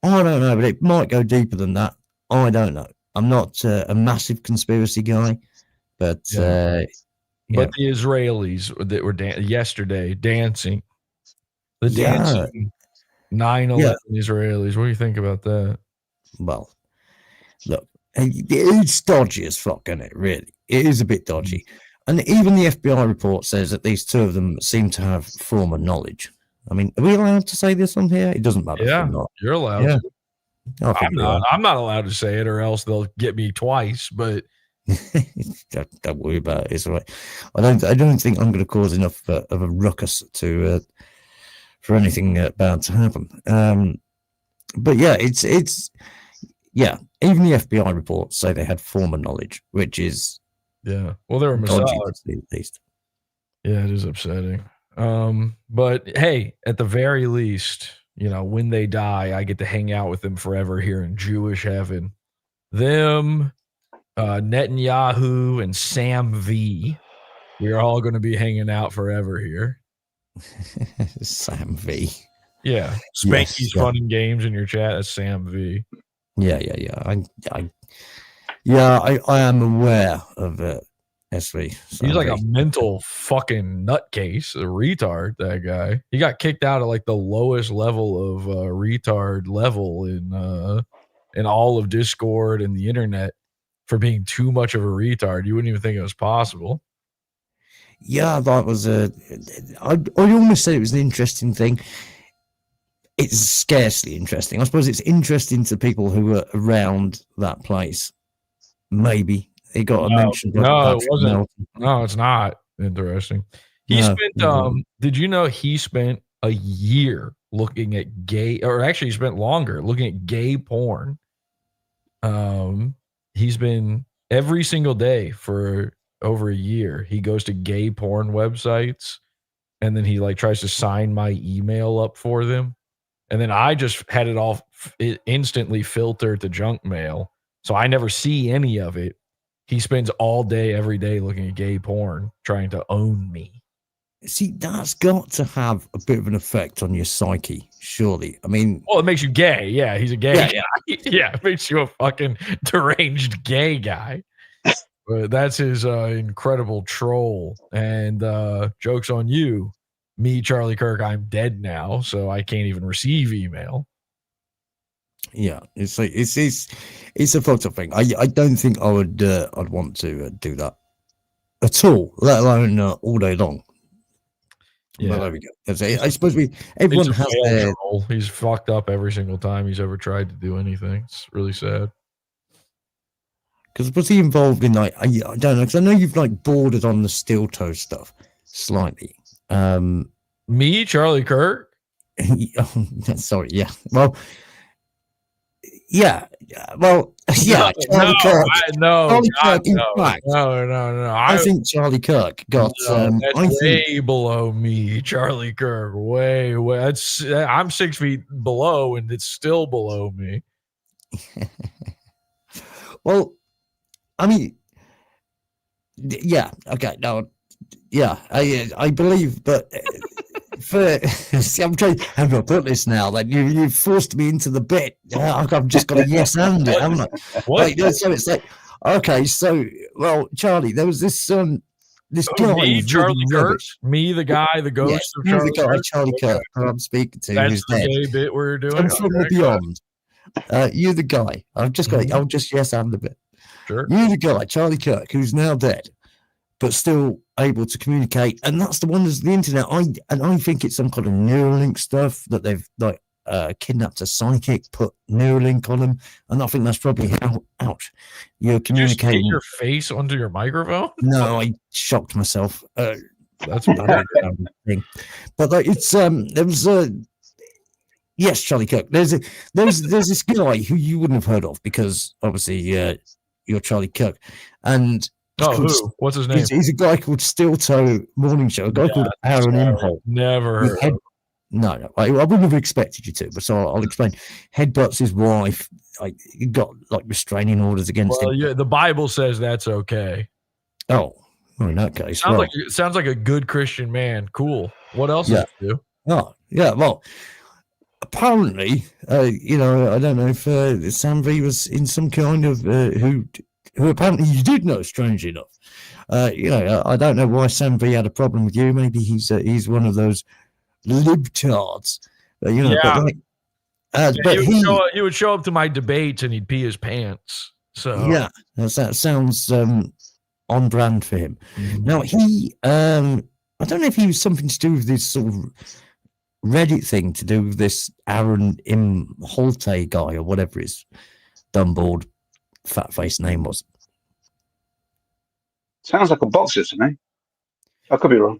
I don't know, but it might go deeper than that. I don't know. I'm not a massive conspiracy guy, but the Israelis that were yesterday dancing, dancing 9/11 Israelis. What do you think about that? Well, look, it's dodgy as fuck, isn't it? Really, it is a bit dodgy. And even the FBI report says that these two of them seem to have former knowledge. I mean, are we allowed to say this on here? It doesn't matter. Yeah, you're allowed to. I'm not. I'm not allowed to say it, or else they'll get me twice. But don't worry about it. It's all right. I don't think I'm going to cause enough of a ruckus to for anything bad to happen. But yeah, it's even the FBI reports say they had former knowledge, which is well, they were massaged at least. Yeah, it is upsetting. But hey, at the very least, when they die, I get to hang out with them forever here in Jewish heaven. Them, Netanyahu, and Sam V. We are all going to be hanging out forever here. Sam V. Yeah, Spanky's Fun and Games in your chat. That's Sam V. Yeah. I am aware of SV. He's like a mental fucking nutcase, a retard. That guy. He got kicked out at like the lowest level of retard level in all of Discord and the internet for being too much of a retard. You wouldn't even think it was possible. Yeah, that was I almost said it was an interesting thing. It's scarcely interesting. I suppose it's interesting to people who were around that place. Maybe it got a mention. No, it wasn't. No, it's not interesting. He spent. Did you know he spent a year looking at gay, or actually he spent longer looking at gay porn? He's been every single day for over a year. He goes to gay porn websites, and then he like tries to sign my email up for them. And then I just had it all instantly filtered to junk mail. So I never see any of it. He spends all day, every day looking at gay porn, trying to own me. See, that's got to have a bit of an effect on your psyche, surely. I mean... Well, it makes you gay. Yeah, he's a gay guy. Yeah, it makes you a fucking deranged gay guy. But that's his incredible troll. And joke's on you, me, Charlie Kirk, I'm dead now, so I can't even receive email. Yeah, it's a fucked up thing. I don't think I would I'd want to do that at all, let alone all day long. Yeah, well, there we go. I suppose everyone has their. Troll. He's fucked up every single time he's ever tried to do anything. It's really sad. Because was he involved in like I don't know? Because I know you've like bordered on the steel toe stuff slightly. Me, Charlie Kirk. Sorry, yeah. Well, yeah. Well, yeah. Charlie Kirk. No. I think Charlie Kirk got. That's way below me, Charlie Kirk. Way. I'm 6 feet below, and it's still below me. Well, I mean, yeah. Okay. No. Yeah. I believe, but. See, I'm trying to put this now. That you forced me into the bit. I've just got a yes and it, haven't I? What? Like, so it's like, okay, so well, Charlie, there was this guy. Me, Charlie Kirk. Me, the guy, the ghost of Charlie Kirk. Charlie Kirk, who I'm speaking to. That's who's the dead. gay bit we're doing. I'm from the beyond. You the guy. I've just got. I'll just yes and a bit. Sure. You the guy, Charlie Kirk, who's now dead, but still able to communicate, and that's the wonders of the internet. I think it's some kind of Neuralink stuff that they've like kidnapped a psychic, put Neuralink on them, and I think that's probably how you're communicating. Did you just hit your face onto your microphone? No, I shocked myself. That's a thing, but like it's there was yes, Charlie Kirk. There's this guy who you wouldn't have heard of because obviously you're Charlie Kirk, and. Oh, who? What's his name? He's a guy called Steel Toe Morning Show. A guy called Aaron Imholt. Never heard of him. No, I wouldn't have expected you to, but so I'll explain. Headbutts his wife. He got like restraining orders against him. Yeah, the Bible says that's okay. Oh, well, in that case, sounds like a good Christian man. Cool. What else Yeah. did you do? Oh, yeah. Well, apparently, I don't know if Sam V was in some kind of who apparently you did know, strangely enough. I don't know why Sam V had a problem with you. Maybe he's one of those libtards. Yeah. But he would show up to my debates and he'd pee his pants. So yeah, that sounds on brand for him. Mm-hmm. Now he, I don't know if he was something to do with this sort of Reddit thing to do with this Aaron Imholt guy or whatever his dumbboard fat face name was. Sounds like a boxer to me. I could be wrong.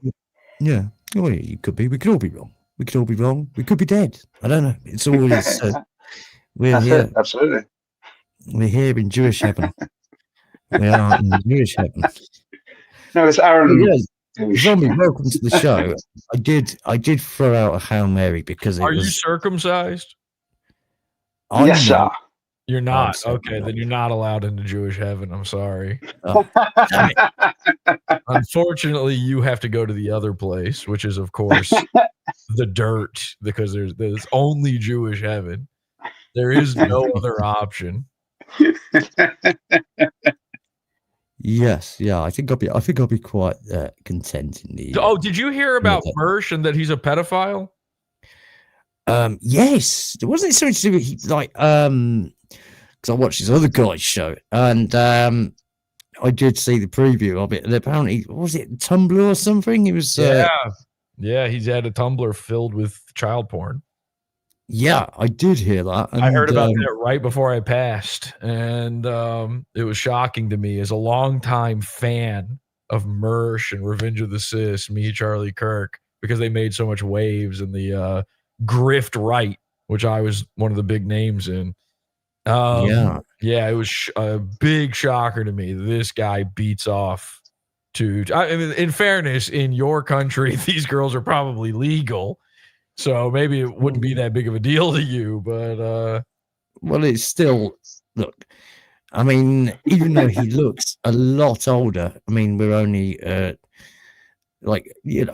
Yeah, well, you could be. We could all be wrong. We could all be wrong. We could be dead. I don't know. It's always we're That's here. it, absolutely. We're here in Jewish heaven. We are in Jewish heaven. No, it's Aaron. Zombie, welcome to the show. I did throw out a Hail Mary because it Are was. you circumcised? Yes, sir. You're not. sorry, Okay, no. then you're not allowed into Jewish heaven. I'm sorry. Oh, damn it. Unfortunately, you have to go to the other place, which is, of course, the dirt, because there's only Jewish heaven. There is no other option. Yes, yeah. I think I'll be quite content in the. Oh, did you hear about Mersh and that he's a pedophile? Yes, there wasn't something to do with because I watched this other guy's show and I did see the preview of it. And apparently, was it Tumblr or something? It was. Yeah, he's had a Tumblr filled with child porn. Yeah, I did hear that. And, I heard about that right before I passed, and it was shocking to me as a longtime fan of Mersh and Revenge of the Sis, me, Charlie Kirk, because they made so much waves in the grift right, which I was one of the big names in. Yeah, it was a big shocker to me. This guy beats off to. I mean, in fairness, in your country, these girls are probably legal, so maybe it wouldn't be that big of a deal to you. But well, it's still look. I mean, even though he looks a lot older, I mean, we're only a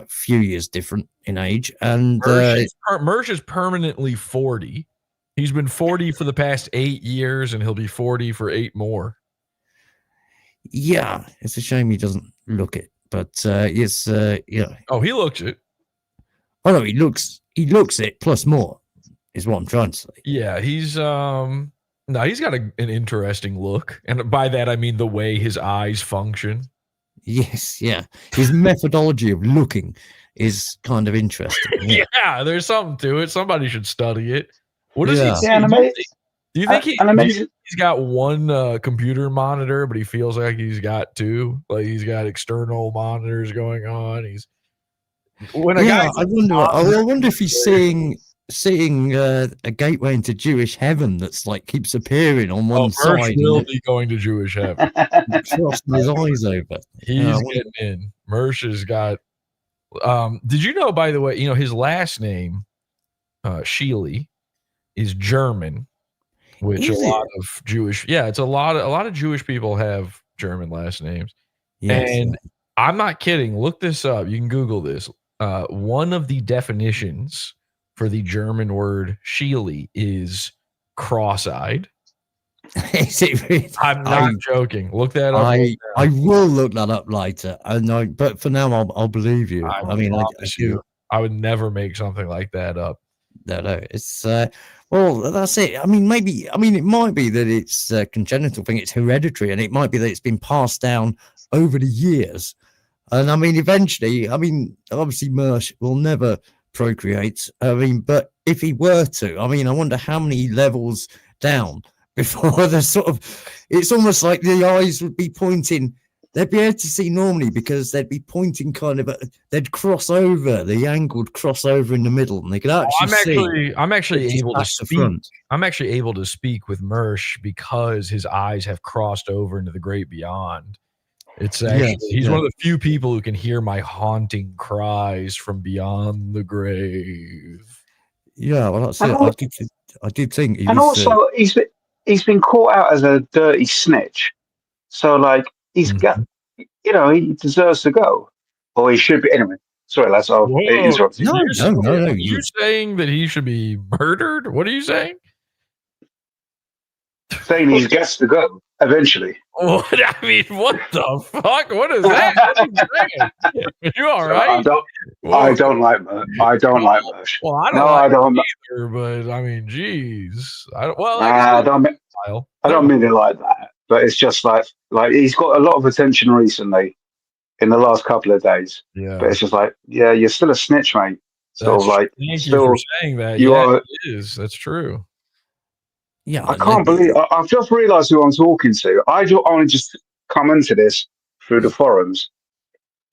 few years different in age, and Mersh is permanently 40. He's been 40 for the past 8 years, and he'll be 40 for 8 more. Yeah, it's a shame he doesn't look it, but yes, yeah. Oh, he looks it. Oh no, he looks it plus more is what I'm trying to say. Yeah, he's no, he's got an interesting look, and by that I mean the way his eyes function. Yes, yeah. His methodology of looking is kind of interesting. Yeah, Yeah, there's something to it. Somebody should study it. What does Yeah. he Yeah, see? and Do you think amazing. he's got one computer monitor, but he feels like he's got two? Like he's got external monitors going on. He's when a yeah. guy I wonder if he's seeing a gateway into Jewish heaven that's like keeps appearing on one Merch side will and be going to Jewish heaven. crossing his eyes over. He's Yeah, I wonder- getting in. Mersh has got. Did you know, by the way, his last name, Sheely, is German, which Is a it? lot of Jewish. Yeah, it's a lot of Jewish people have German last names. Yes, And I'm not kidding. Look this up. You can Google this. One of the definitions for the German word Sheely is cross-eyed. Is it really? I'm not joking. Look that up. I will look that up later. I know, but for now, I'll believe you. I mean, I promise you, I would never make something like that up. No, it's well, that's it. I mean, it might be that it's a congenital thing, it's hereditary, and it might be that it's been passed down over the years. And I mean, eventually, obviously, Mersh will never procreate. I mean, but if he were to, I mean, I wonder how many levels down before the sort of, it's almost like the eyes would be pointing. They'd be able to see normally because they'd be pointing kind of, they'd cross over, the angle would cross over in the middle, and they could actually see. I'm actually able to past the speak. front. I'm actually able to speak with Mersh because his eyes have crossed over into the great beyond. It's actually he's one of the few people who can hear my haunting cries from beyond the grave. Yeah, well, that's it. I did think he And was, also, he's been caught out as a dirty snitch. So, like, he's got, he deserves to go. Or he should be. Anyway, sorry, lads. I'll interrupt you. No. Are you saying that he should be murdered? What are you saying? Saying he gets to go eventually. What? I mean, what the fuck? What is that? What are you saying? Are you all right? I don't like Mersh. I don't like Mersh. Well, I don't No, like I don't. either, but I mean, geez. I don't mean it like that. But it's just like he's got a lot of attention recently in the last couple of days. Yeah. But it's just like, yeah, you're still a snitch, mate. So Thank you for saying that. You yeah, are. it is. That's true. Yeah, I can't believe I've just realised who I'm talking to. I only just come into this through the forums,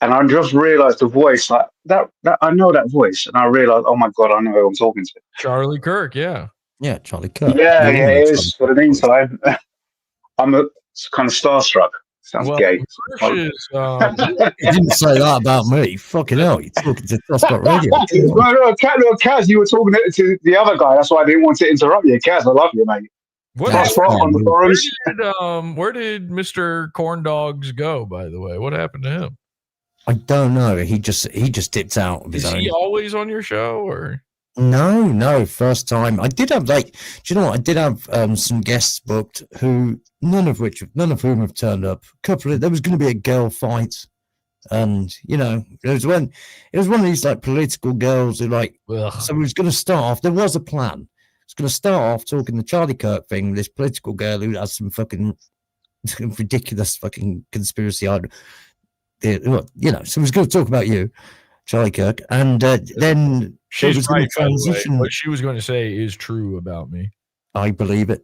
and I just realised the voice like that. I know that voice, and I realised, oh my god, I know who I'm talking to. Charlie Kirk, yeah, Charlie Kirk. Yeah, it is. For the meantime, I'm kind of starstruck. Sounds gay. Is, You didn't say that about me. Fucking hell, you're talking to TossPot Radio. No, Kaz, you were talking to the other guy. That's why I didn't want to interrupt you. Kaz, I love you, mate. TossPot on the forums. Where did Mr. Corndogs go, by the way? What happened to him? I don't know. He just dipped out of his own. Is he always on your show, or? No, first time. I did have do you know what? I did have some guests booked who none of whom have turned up. There was going to be a girl fight, and it was one of these like political girls who so we was going to start off. There was a plan. It's going to start off talking the Charlie Kirk thing. This political girl who has some fucking ridiculous fucking conspiracy. So we was going to talk about you, Charlie Kirk, and then she's right. Transition. What she was going to say is true about me. I believe it.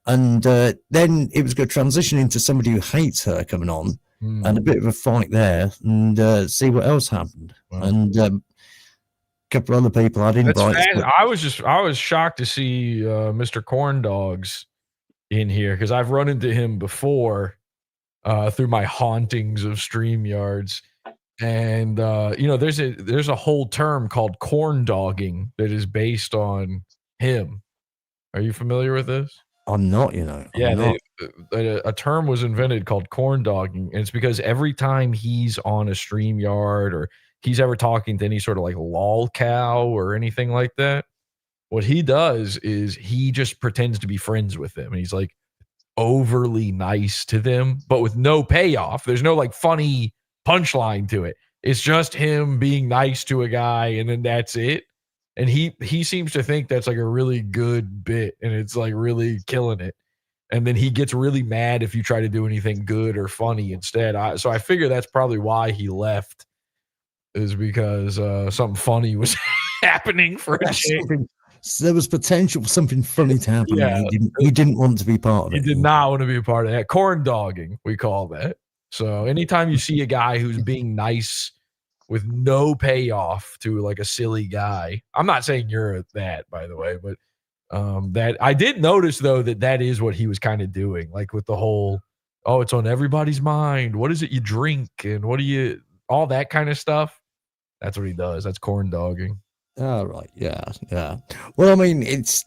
And then it was going to transition into somebody who hates her coming on, and a bit of a fight there, and see what else happened. Wow. And a couple of other people I didn't invite. I was shocked to see Mr. Corndogs in here because I've run into him before through my hauntings of StreamYards. And there's a whole term called corn dogging that is based on him. Are you familiar with this? I'm not, a term was invented called corn dogging, and it's because every time he's on a StreamYard or he's ever talking to any sort of like lol cow or anything like that, what he does is he just pretends to be friends with them, and he's like overly nice to them, but with no payoff. There's no like funny punchline to it. It's just him being nice to a guy, and then that's it. And he seems to think that's like a really good bit, and it's like really killing it. And then he gets really mad if you try to do anything good or funny instead. So I figure that's probably why he left, is because something funny was happening for a change. So there was potential for something funny to happen. Yeah. And he didn't want to be part of He it. did not want to be a part of that. Corn dogging, we call that. So anytime you see a guy who's being nice with no payoff to like a silly guy, I'm not saying you're that, by the way, but that I did notice though that is what he was kind of doing, like with the whole, oh, it's on everybody's mind. What is it you drink and what do you, all that kind of stuff. That's what he does. That's corn dogging. Oh, right. Yeah. Well, I mean, it's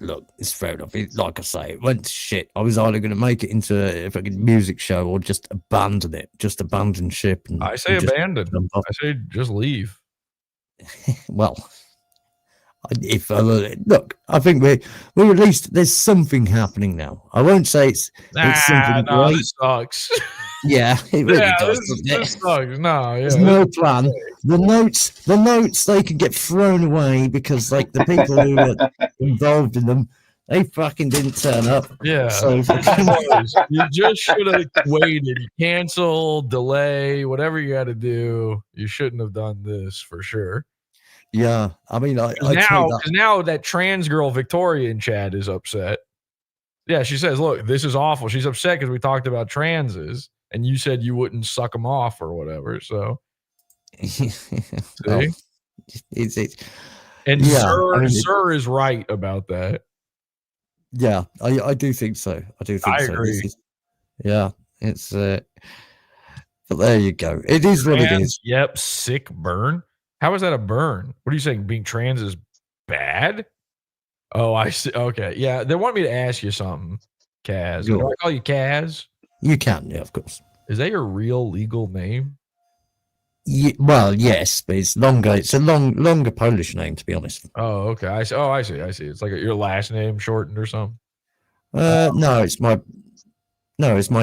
fair enough. Like I say, it went to shit. I was either going to make it into a fucking music show or just abandon it, just abandon ship. I say abandon. I say just leave. Well, if look, I think we're at least there's something happening now. I won't say it's something great. This sucks. Yeah, it really does. This sucks. No, yeah, there's no plan. The notes they can get thrown away because like the people who were involved in them, they fucking didn't turn up. Yeah. So you just should have waited. Cancel, delay, whatever you got to do. You shouldn't have done this for sure. Yeah, I mean, now that trans girl Victoria in chat is upset. Yeah, she says, "Look, this is awful." She's upset because we talked about transes, and you said you wouldn't suck them off or whatever. So, well, it's and yeah, Sir is right about that. Yeah, I do think so. I agree. It's but there you go. It is what it is. Yep, sick burn. How is that a burn? What are you saying? Being trans is bad? Oh, I see. Okay. Yeah. They want me to ask you something, Kaz. Do I call you Kaz? You can, yeah, of course. Is that your real legal name? Yeah, well, yes, but it's longer. It's a longer Polish name, to be honest. Oh, okay. I see. It's like your last name shortened or something. No, it's my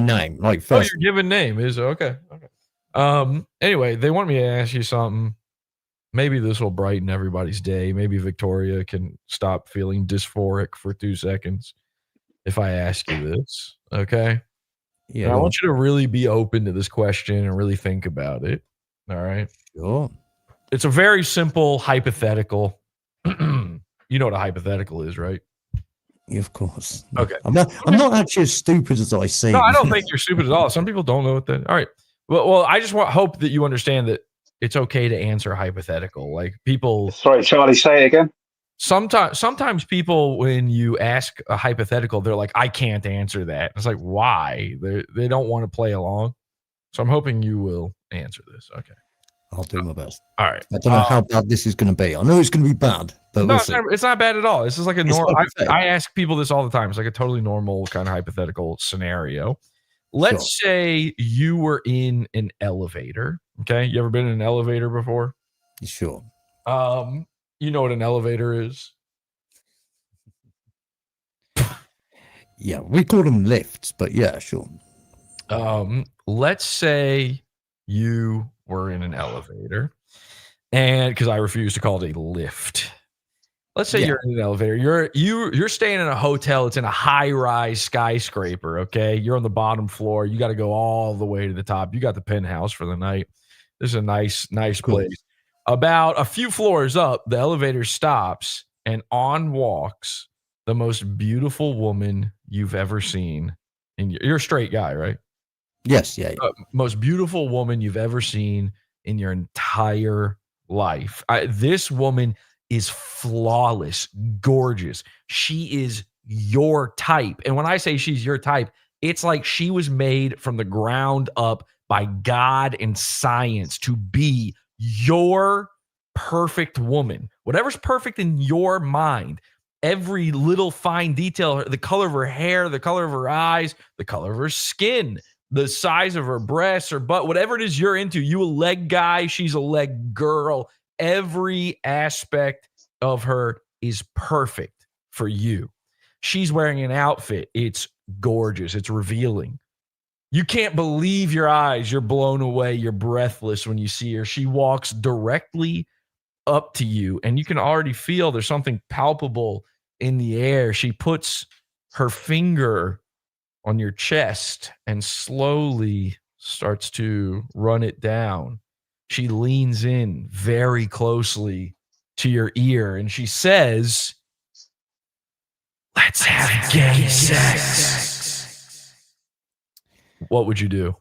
name. Like first. Oh, your given name is okay. Anyway, they want me to ask you something. Maybe this will brighten everybody's day. Maybe Victoria can stop feeling dysphoric for 2 seconds if I ask you this. Okay. Yeah. And I want you to really be open to this question and really think about it. All right. Sure. It's a very simple hypothetical. You know what a hypothetical is, right? Yeah, of course. Okay. I'm not actually as stupid as I seem. No, I don't think you're stupid at all. Some people don't know what that. All right. Well, I just hope that you understand that it's okay to answer a hypothetical. Like people. Sorry, Charlie, say it again. Sometimes people, when you ask a hypothetical, they're like, I can't answer that. It's like, why? They don't want to play along. So I'm hoping you will answer this. Okay. I'll do my best. All right. I don't know how bad this is going to be. I know it's going to be bad, but no, we'll it's not bad at all. This is like a normal. I ask people this all the time. It's like a totally normal kind of hypothetical scenario. Let's say you were in an elevator. Okay. You ever been in an elevator before? Sure. You know what an elevator is? Yeah, we call them lifts, but yeah, sure. Let's say you were in an elevator, and because I refuse to call it a lift. Let's say you're in an elevator. You're staying in a hotel. It's in a high-rise skyscraper. Okay, you're on the bottom floor. You got to go all the way to the top. You got the penthouse for the night. This is a nice place. About a few floors up, the elevator stops, and on walks the most beautiful woman you've ever seen. And you're a straight guy, right? Yes, yeah. Most beautiful woman you've ever seen in your entire life. This woman is flawless, gorgeous. She is your type. And when I say she's your type, it's like she was made from the ground up by God and science to be your perfect woman. Whatever's perfect in your mind, every little fine detail, the color of her hair, the color of her eyes, the color of her skin, the size of her breasts or butt, whatever it is you're into. You a leg guy, she's a leg girl. Every aspect of her is perfect for you. She's wearing an outfit. It's gorgeous. It's revealing. You can't believe your eyes. You're blown away. You're breathless when you see her. She walks directly up to you, and you can already feel there's something palpable in the air. She puts her finger on your chest and slowly starts to run it down. She leans in very closely to your ear, and she says, "Let's have gay sex." What would you do?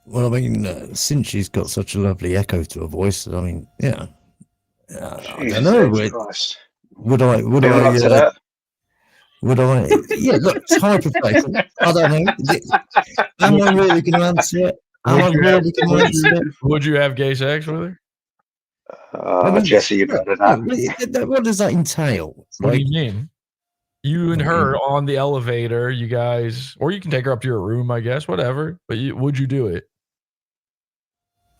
Well, I mean, since she's got such a lovely echo to her voice, I mean, yeah. I don't know. Would I? Would I? Yeah, look, it's hypothetical. I don't know. Am I really going to answer it? Would you have gay sex with her? I mean, Jesse, you better not. What does that entail? What do you mean? You and her on the elevator, you guys, or you can take her up to your room, I guess, whatever. But would you do it?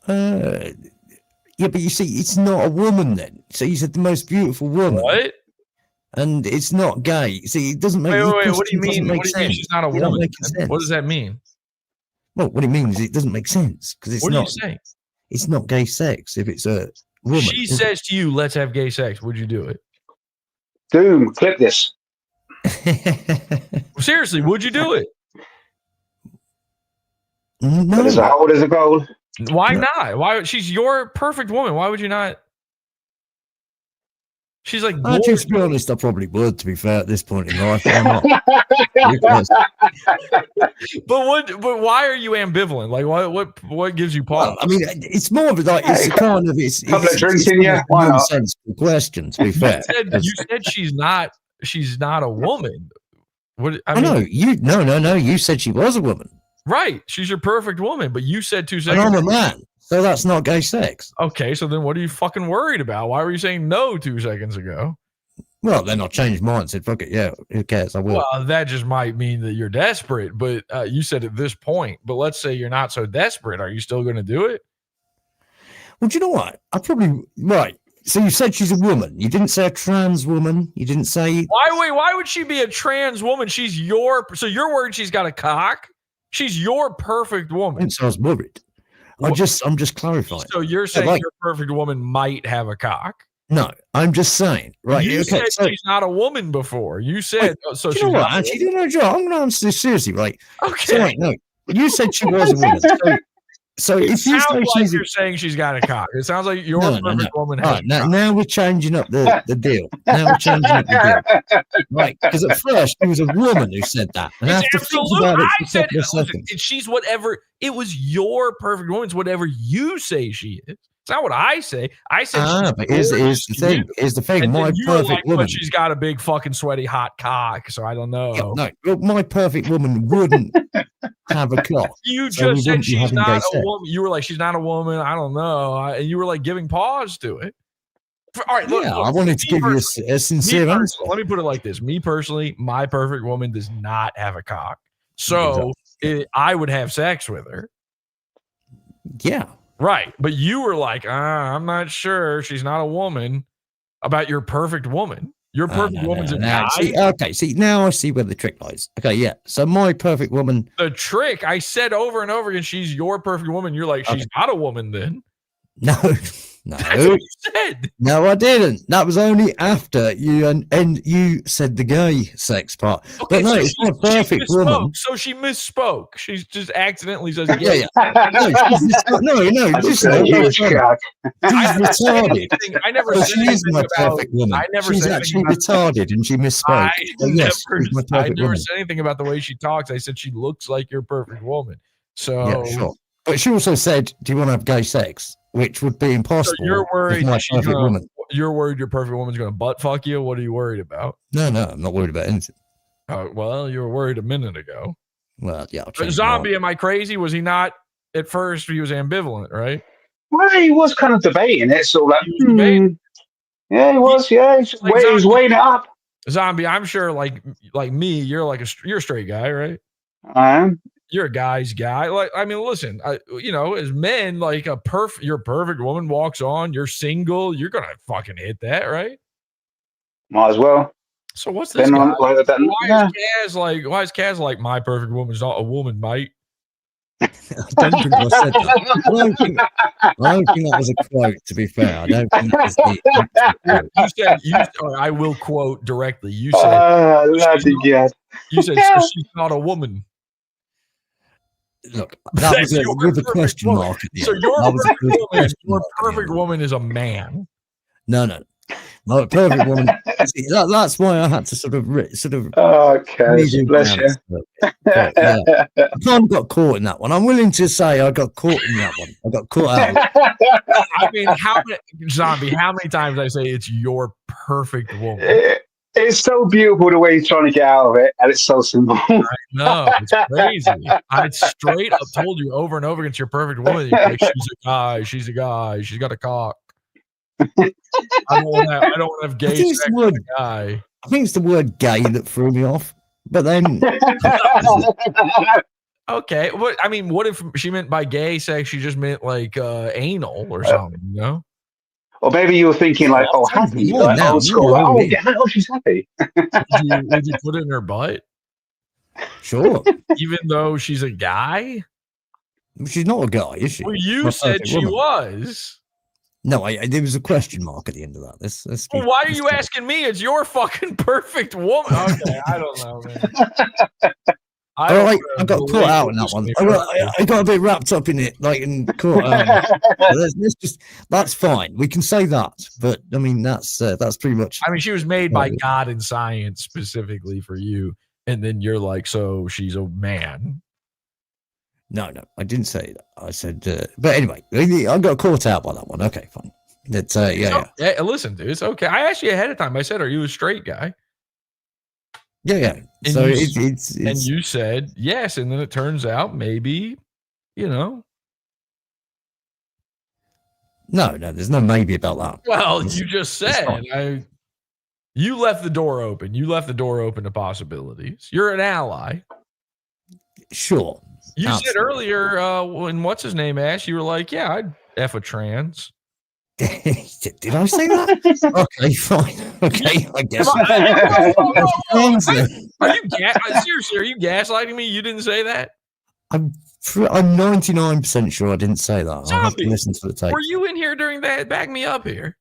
Yeah, but you see, it's not a woman then. So you said the most beautiful woman. What? And it's not gay. See, it doesn't make Wait, what do you mean? What do you mean she's not a woman? What does that mean? Well, what it means is it doesn't make sense because it's what not. What are you saying? It's not gay sex if it's a woman. She says to you, "Let's have gay sex." Would you do it? Doom, clip this. Seriously, would you do it? No. But as a whole, as a goal. Why not? Why? She's your perfect woman. Why would you not? She's like, actually, to be honest, I probably would. To be fair, at this point in life, I'm not. But why are you ambivalent? Like, what gives you pause? Well, I mean, it's more of like it's a kind of it's couple of drinks in you. Why not? Nonsensical question. To be fair, you said she's not a woman. What? I know you. No. You said she was a woman. Right. She's your perfect woman, but you said 2 seconds. And I'm a man, so that's not gay sex. Okay, so then what are you fucking worried about? Why were you saying no 2 seconds ago? Well, then I changed mine and said, fuck it, yeah, who cares? I will. Well, that just might mean that you're desperate, but you said at this point, but let's say you're not so desperate. Are you still going to do it? Well, do you know what? Right. So you said she's a woman. You didn't say a trans woman. You didn't say... Why would she be a trans woman? So you're worried she's got a cock? She's your perfect woman. So I was worried. I'm just clarifying. So you're saying your perfect woman might have a cock? No, I'm just saying. Right. You said she's not a woman before. You said so. You know what? Actually, I'm going to answer this seriously, right? Okay. So, right, no, you said she was a woman. So if you say like you're saying she's got a cock, it sounds like your perfect woman. Right, now we're changing up the deal. Right, because at first it was a woman who said that, and I have to think about it for a couple of seconds. She's whatever. It was your perfect woman. It's whatever you say she is. It's not what I say. I said, but here's the thing. Here's the thing. My perfect woman. But she's got a big fucking sweaty hot cock. So I don't know. Yeah, no, my perfect woman wouldn't have a cock. You just said she's not a woman. You were like, she's not a woman. I don't know. And you were like giving pause to it. All right, look, I wanted to give you a sincere answer. Let me put it like this. Me personally, my perfect woman does not have a cock. So I would have sex with her. Yeah. Right. But you were like, I'm not sure. She's not a woman. About your perfect woman. Your perfect woman's a guy. See, now I see where the trick lies. Okay, yeah. So my perfect woman. The trick, I said over and over again, she's your perfect woman. You're like, she's not a woman then. No. That's what you said. No, I didn't. That was only after you and you said the gay sex part. Okay, but no, it's not a perfect woman. So she misspoke. She's just accidentally says yeah. No. She's retarded. I never said she's my perfect woman. She's actually retarded and she misspoke. I never said anything about the way she talks. I said she looks like your perfect woman. So yeah, sure. But she also said, "Do you want to have gay sex?" Which would be impossible. So you're worried my perfect woman. You're worried your perfect woman's going to butt fuck you. What are you worried about? No, I'm not worried about anything. Well, you were worried a minute ago. Well, yeah. Zombie, am I crazy? Was he not at first? He was ambivalent, right? Well, he was kind of debating it. So like, yeah, he was. Yeah, he was weighing it up. Zombie, I'm sure, like me, you're a straight guy, right? I am. You're a guy's guy. Like, I mean, listen, as men, like your perfect woman walks on, you're single, you're gonna fucking hit that, right? Might as well. So what's this? Why is Kaz like my perfect woman's not a woman, mate? I don't think I said that. I don't think that was a quote, to be fair. I don't think that was the You said, or I will quote directly. You said, bloody God. you said, so she's not a woman. look, that was That's with a question mark at the So end. your That was a perfect woman, question your mark at the perfect end. woman is a man. No, a perfect woman. See, that's why I had to sort of Okay, redo bless my you. answer. But, yeah, I kind of got caught in that one. I'm willing to say I got caught in that one. I got caught out. I mean, how many times I say it's your perfect woman? It's so beautiful the way he's trying to get out of it, and it's so simple. No, it's crazy. I straight up told you over and over again, it's your perfect woman. You're like, she's a guy, she's got a cock. I don't want to have gay sex with a guy. I think it's the word gay that threw me off. But then Okay. What if she meant by gay sex, she just meant like anal or something, you know? Or maybe you were thinking like, oh, happy, Yeah, like now, old school. yeah, Oh, yeah. yeah, oh, she's happy. Would you put it in her butt? sure, Even though she's a guy? she's not a guy, is she? Well, you Not a said perfect she woman. was. No, there was a question mark at the end of that. Let's Well, why are you asking me? It's your fucking perfect woman. Okay, I don't know, man. All right, I got caught out in that one. I got a bit wrapped up in it, like in caught. That's fine. We can say that, but I mean that's pretty much. I mean, she was made by God and science specifically for you, and then you're like, so she's a man. No, I didn't say that. I said, but anyway, I got caught out by that one. Okay, fine. That's yeah. Listen, dude, it's okay. I asked you ahead of time. I said, "Are you a straight guy?" Yeah. And So it's and you said yes, and then it turns out maybe, you know. No, there's no maybe about that. Well, you just said you left the door open. You left the door open to possibilities. You're an ally. Sure. You Absolutely. said earlier when what's his name asked, you were like, "Yeah, I'd f a trans." Did I say that? Okay, fine. Okay, I guess. Are you seriously? Are you gaslighting me? You didn't say that. I'm 99% sure I didn't say that. I'll have to Zombie, listen to the tape. Were you in here during that? Back me up here.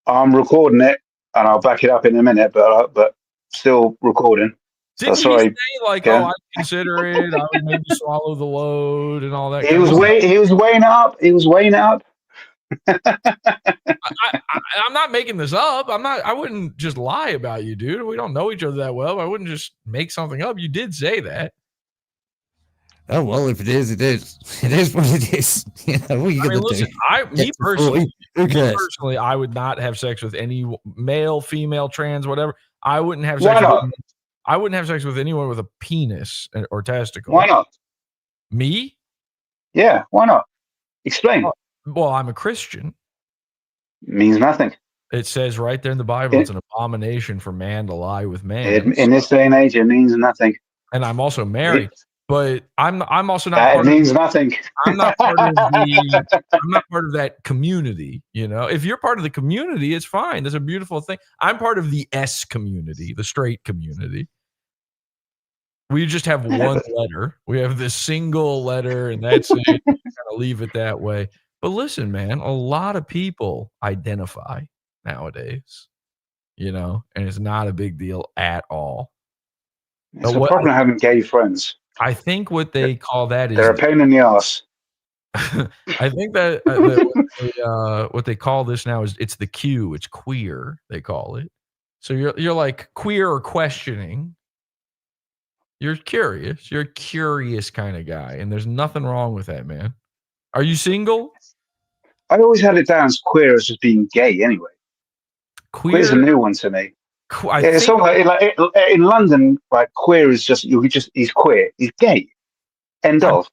I'm recording it, and I'll back it up in a minute, but still recording. Didn't he sorry. say like, Yeah. "Oh, I'd consider it. I would maybe swallow the load and all that"? He was weighing up. He was weighing up. I'm not making this up. I wouldn't just lie about you, dude. We don't know each other that well. I wouldn't just make something up. You did say that. Oh well, if it is, it is. It is what it is. You know, what are you gonna Listen, do? me personally, Who cares? I would not have sex with any male, female, trans, whatever. I wouldn't have Why sex. not? I wouldn't have sex with anyone with a penis or testicle. Why not? Me? Yeah, why not? Explain. Well, I'm a Christian. Means nothing. It says right there in the Bible, it's an abomination for man to lie with man. In this day and age, it means nothing. And I'm also married, but I'm also not. That means nothing. I'm not part of I'm not part of that community. You know, if you're part of the community, it's fine. That's a beautiful thing. I'm part of the S community, the straight community. We just have one letter. We have this single letter, and that's it. Kind of leave it that way. But listen, man, a lot of people identify nowadays, you know, and it's not a big deal at all. It's a problem having gay friends. I think what they call that is they're a pain in the ass. I think that what they call this now is it's the Q. It's queer. They call it. So you're like queer or questioning. You're curious. You're a curious kind of guy, and there's nothing wrong with that, man. Are you single? I always had it down as queer as just being gay. Anyway, queer is a new one to me. It's all like in London, like queer is just he's queer. He's gay. End of.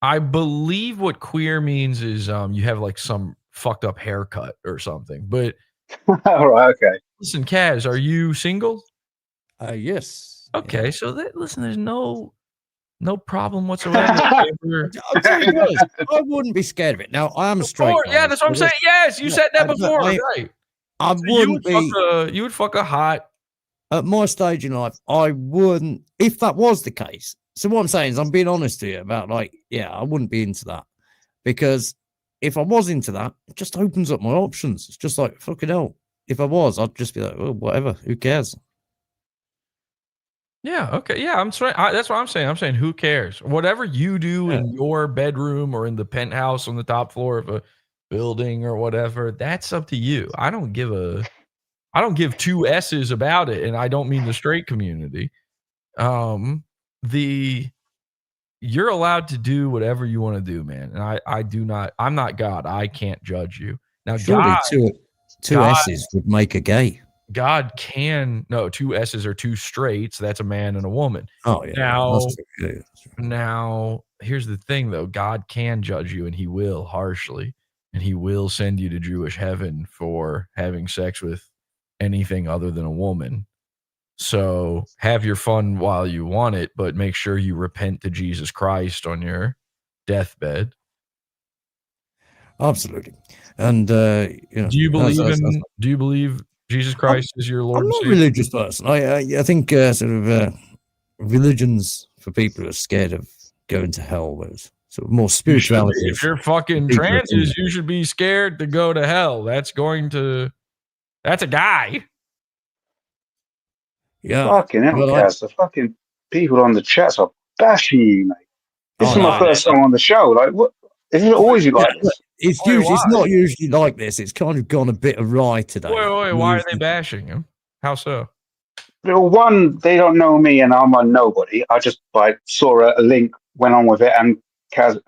I believe what queer means is you have like some fucked up haircut or something. But all right, okay. Listen, Kaz, are you single? Yes. Okay, so listen, there's no problem whatsoever. I'll tell you what, I wouldn't be scared of it. Now I am a straight. Yeah, that's what I'm saying. Yes, you said that before, right? I wouldn't be. You would fuck a hot. At my stage in life, I wouldn't. If that was the case, So what I'm saying is, I'm being honest to you about like, yeah, I wouldn't be into that because if I was into that, it just opens up my options. It's just like fucking hell. If I was, I'd just be like, well, whatever. Who cares? Yeah. Okay. Yeah. I'm sorry. That's what I'm saying. I'm saying, who cares? Whatever you do in your bedroom or in the penthouse on the top floor of a building or whatever, that's up to you. I don't give two S's about it, and I don't mean the straight community. You're allowed to do whatever you want to do, man. And I do not. I'm not God. I can't judge you. Now, Surely God, two S's would make a gay. God can no 2 S's or 2 straights. That's a man and a woman. Oh yeah. Now here's the thing though. God can judge you, and he will harshly, and he will send you to Jewish heaven for having sex with anything other than a woman. So have your fun while you want it, but make sure you repent to Jesus Christ on your deathbed. Absolutely. And do you believe Jesus Christ is your Lord? I'm not a religious person. I think sort of religions for people who are scared of going to hell. There's sort of more spirituality. If you're fucking trances, you should be scared to go to hell. That's a guy. Yeah. Fucking hell, guys. The fucking people on the chats are bashing you, mate. This is my first time on the show. Like, what? Is it always like this? It's not usually like this. It's kind of gone a bit awry today. Wait, why are they bashing him? How so? Well, one, they don't know me and I'm a nobody. I just saw a link, went on with it, and Kaz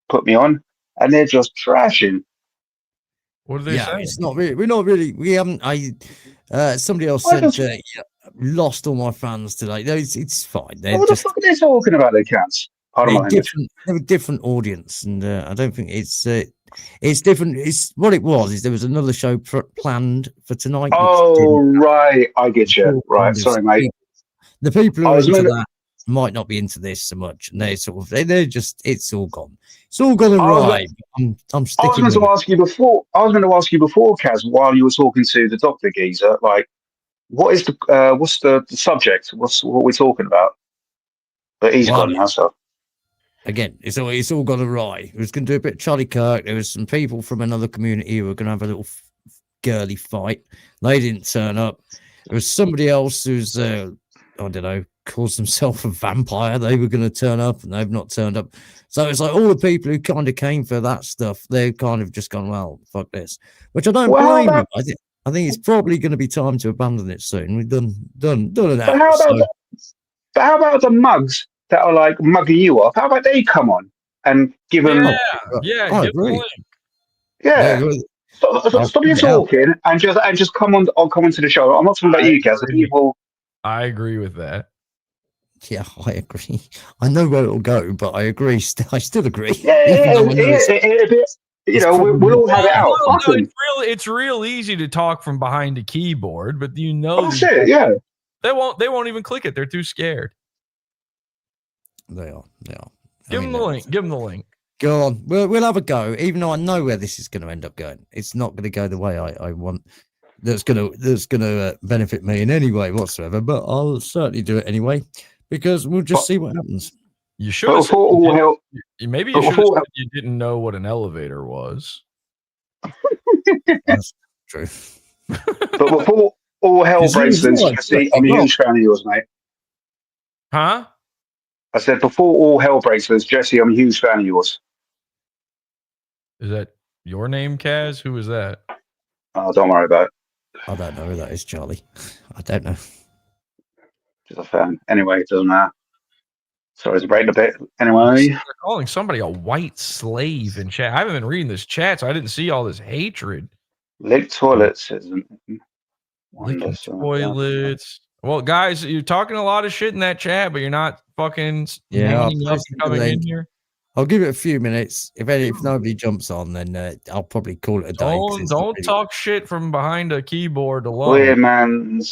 put me on, and they're just trashing. What are they saying? It's not really. We're not really. We haven't. Somebody else said lost all my fans today. No, it's fine. What the fuck are they talking about? They can't. They're a different audience, and I don't think it's different. It's what it was. Is there was another show planned for tonight? Oh right, I get you. Right, sorry, mate. The people who are into that might not be into this so much, and they're just it's all gone. It's all gone awry. I'm sticking. I was going to ask you before, Kaz, while you were talking to the doctor geezer, like, what's the subject? What we're talking about? But he's gone now, so. Again, it's all gone awry. We was going to do a bit of Charlie Kirk. There was some people from another community who were going to have a little girly fight. They didn't turn up. There was somebody else who's I don't know, calls himself a vampire. They were going to turn up, and they've not turned up. So it's like all the people who kind of came for that stuff, they've kind of just gone, well, fuck this. Which I don't blame them. I think it's probably going to be time to abandon it soon. We've done it out. But how about the mugs that are like mugging you off? How about they come on and give them? Yeah, I agree. Yeah. Stop you talking and just come on to the show. I'm not talking about you guys. The people. I agree with that. Yeah, I agree. I know where it'll go, but I agree. I still agree. Yeah, we'll all have it out. It's real easy to talk from behind a keyboard, but that's it. Yeah, they won't even click it. They're too scared. They are. Give them the link. Give them the link. Go on. We'll have a go, even though I know where this is going to end up going. It's not going to go the way I want. That's going to benefit me in any way whatsoever. But I'll certainly do it anyway because we'll just see what happens. You should have said you didn't know what an elevator was. That's true. But before all hell breaks loose, I'm a huge fan of yours, mate. Huh? I said, before all hell breaks loose, Jesse, I'm a huge fan of yours. Is that your name, Kaz? Who is that? Oh, don't worry about it. I don't know who that is, Charlie. I don't know. Just a fan. Anyway, it doesn't matter. Sorry to break a bit. Anyway. They're calling somebody a white slave in chat. I haven't been reading this chat, so I didn't see all this hatred. Lick toilets. Licking toilets. Well, guys, you're talking a lot of shit in that chat, but you're not fucking coming in here. I'll give it a few minutes. If nobody jumps on, then I'll probably call it a day. Don't talk shit from behind a keyboard alone.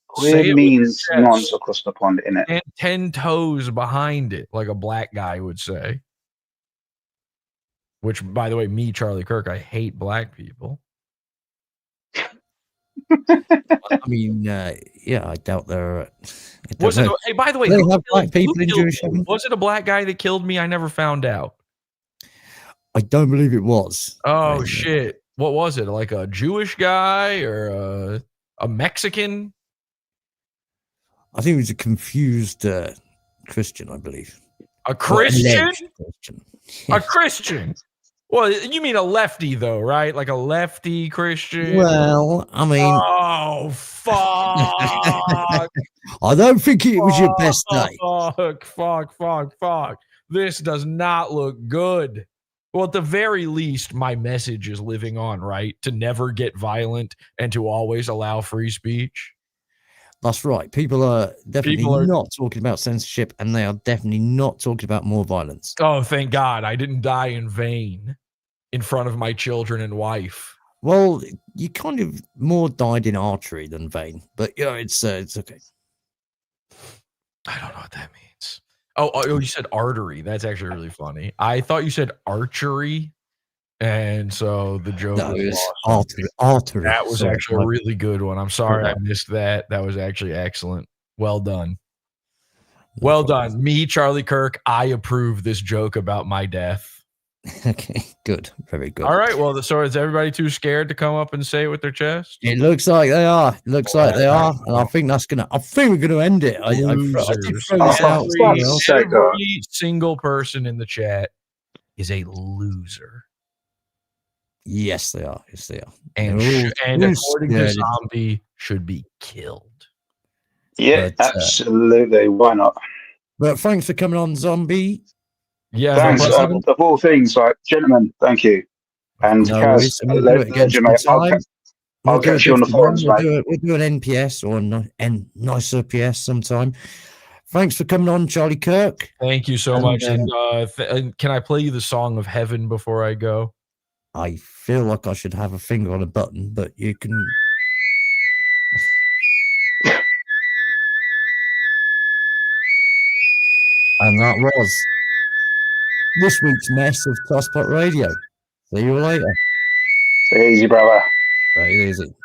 Queer means nonce across the pond, innit? And 10 toes behind it, like a black guy would say. Which, by the way, me, Charlie Kirk, I hate black people. I mean, yeah, I doubt there. Was it? Hey, by the way, They who have black killed- people who in killed Jewish me? heaven? Was it a black guy that killed me? I never found out. I don't believe it was. Oh shit! What was it? Like a Jewish guy or a Mexican? I think it was a confused Christian, I believe. A Christian? Alleged Christian. A Christian? Well, you mean a lefty though, right? Like a lefty Christian? Well, I mean, Oh fuck! I don't think it was your best day. Fuck. This does not look good. Well, at the very least, my message is living on, right? To never get violent and to always allow free speech. That's right. People are definitely not talking about censorship, and they are definitely not talking about more violence. Oh, thank God. I didn't die in vain in front of my children and wife. Well, you kind of more died in archery than vain, but yeah, it's okay. I don't know what that means. Oh, you said artery. That's actually really funny. I thought you said archery, and so the joke No, was it was awesome. artery. That was Sorry, actually a really good one. I'm sorry I Okay. missed that. That was actually excellent. Well done. Well done. Me, Charlie Kirk, I approve this joke about my death. Okay, good. Very good. All right. Well, so is everybody too scared to come up and say it with their chest? It looks like they are. And I think we're gonna end it. I did Losers. throw this out. Every single person in the chat is a loser. Yes, they are. Yes, they are. And, They're all and according to scared. Zombie, should be killed. Yeah, But, absolutely. Why not? But thanks for coming on, Zombie. Yeah. Thanks. no problem. Of all things, like, gentlemen, thank you. And No Kaz, worries. And we'll do it again legend, mate. sometime. I'll do catch a you on the different one. forums, mate. We'll do an NPS or a nicer PS sometime. Thanks for coming on, Charlie Kirk. Thank you so And, much. And can I play you the song of heaven before I go? I feel like I should have a finger on a button, but you can. And that was this week's mess of TossPot Radio. See you later. Take it easy, brother. Take it easy.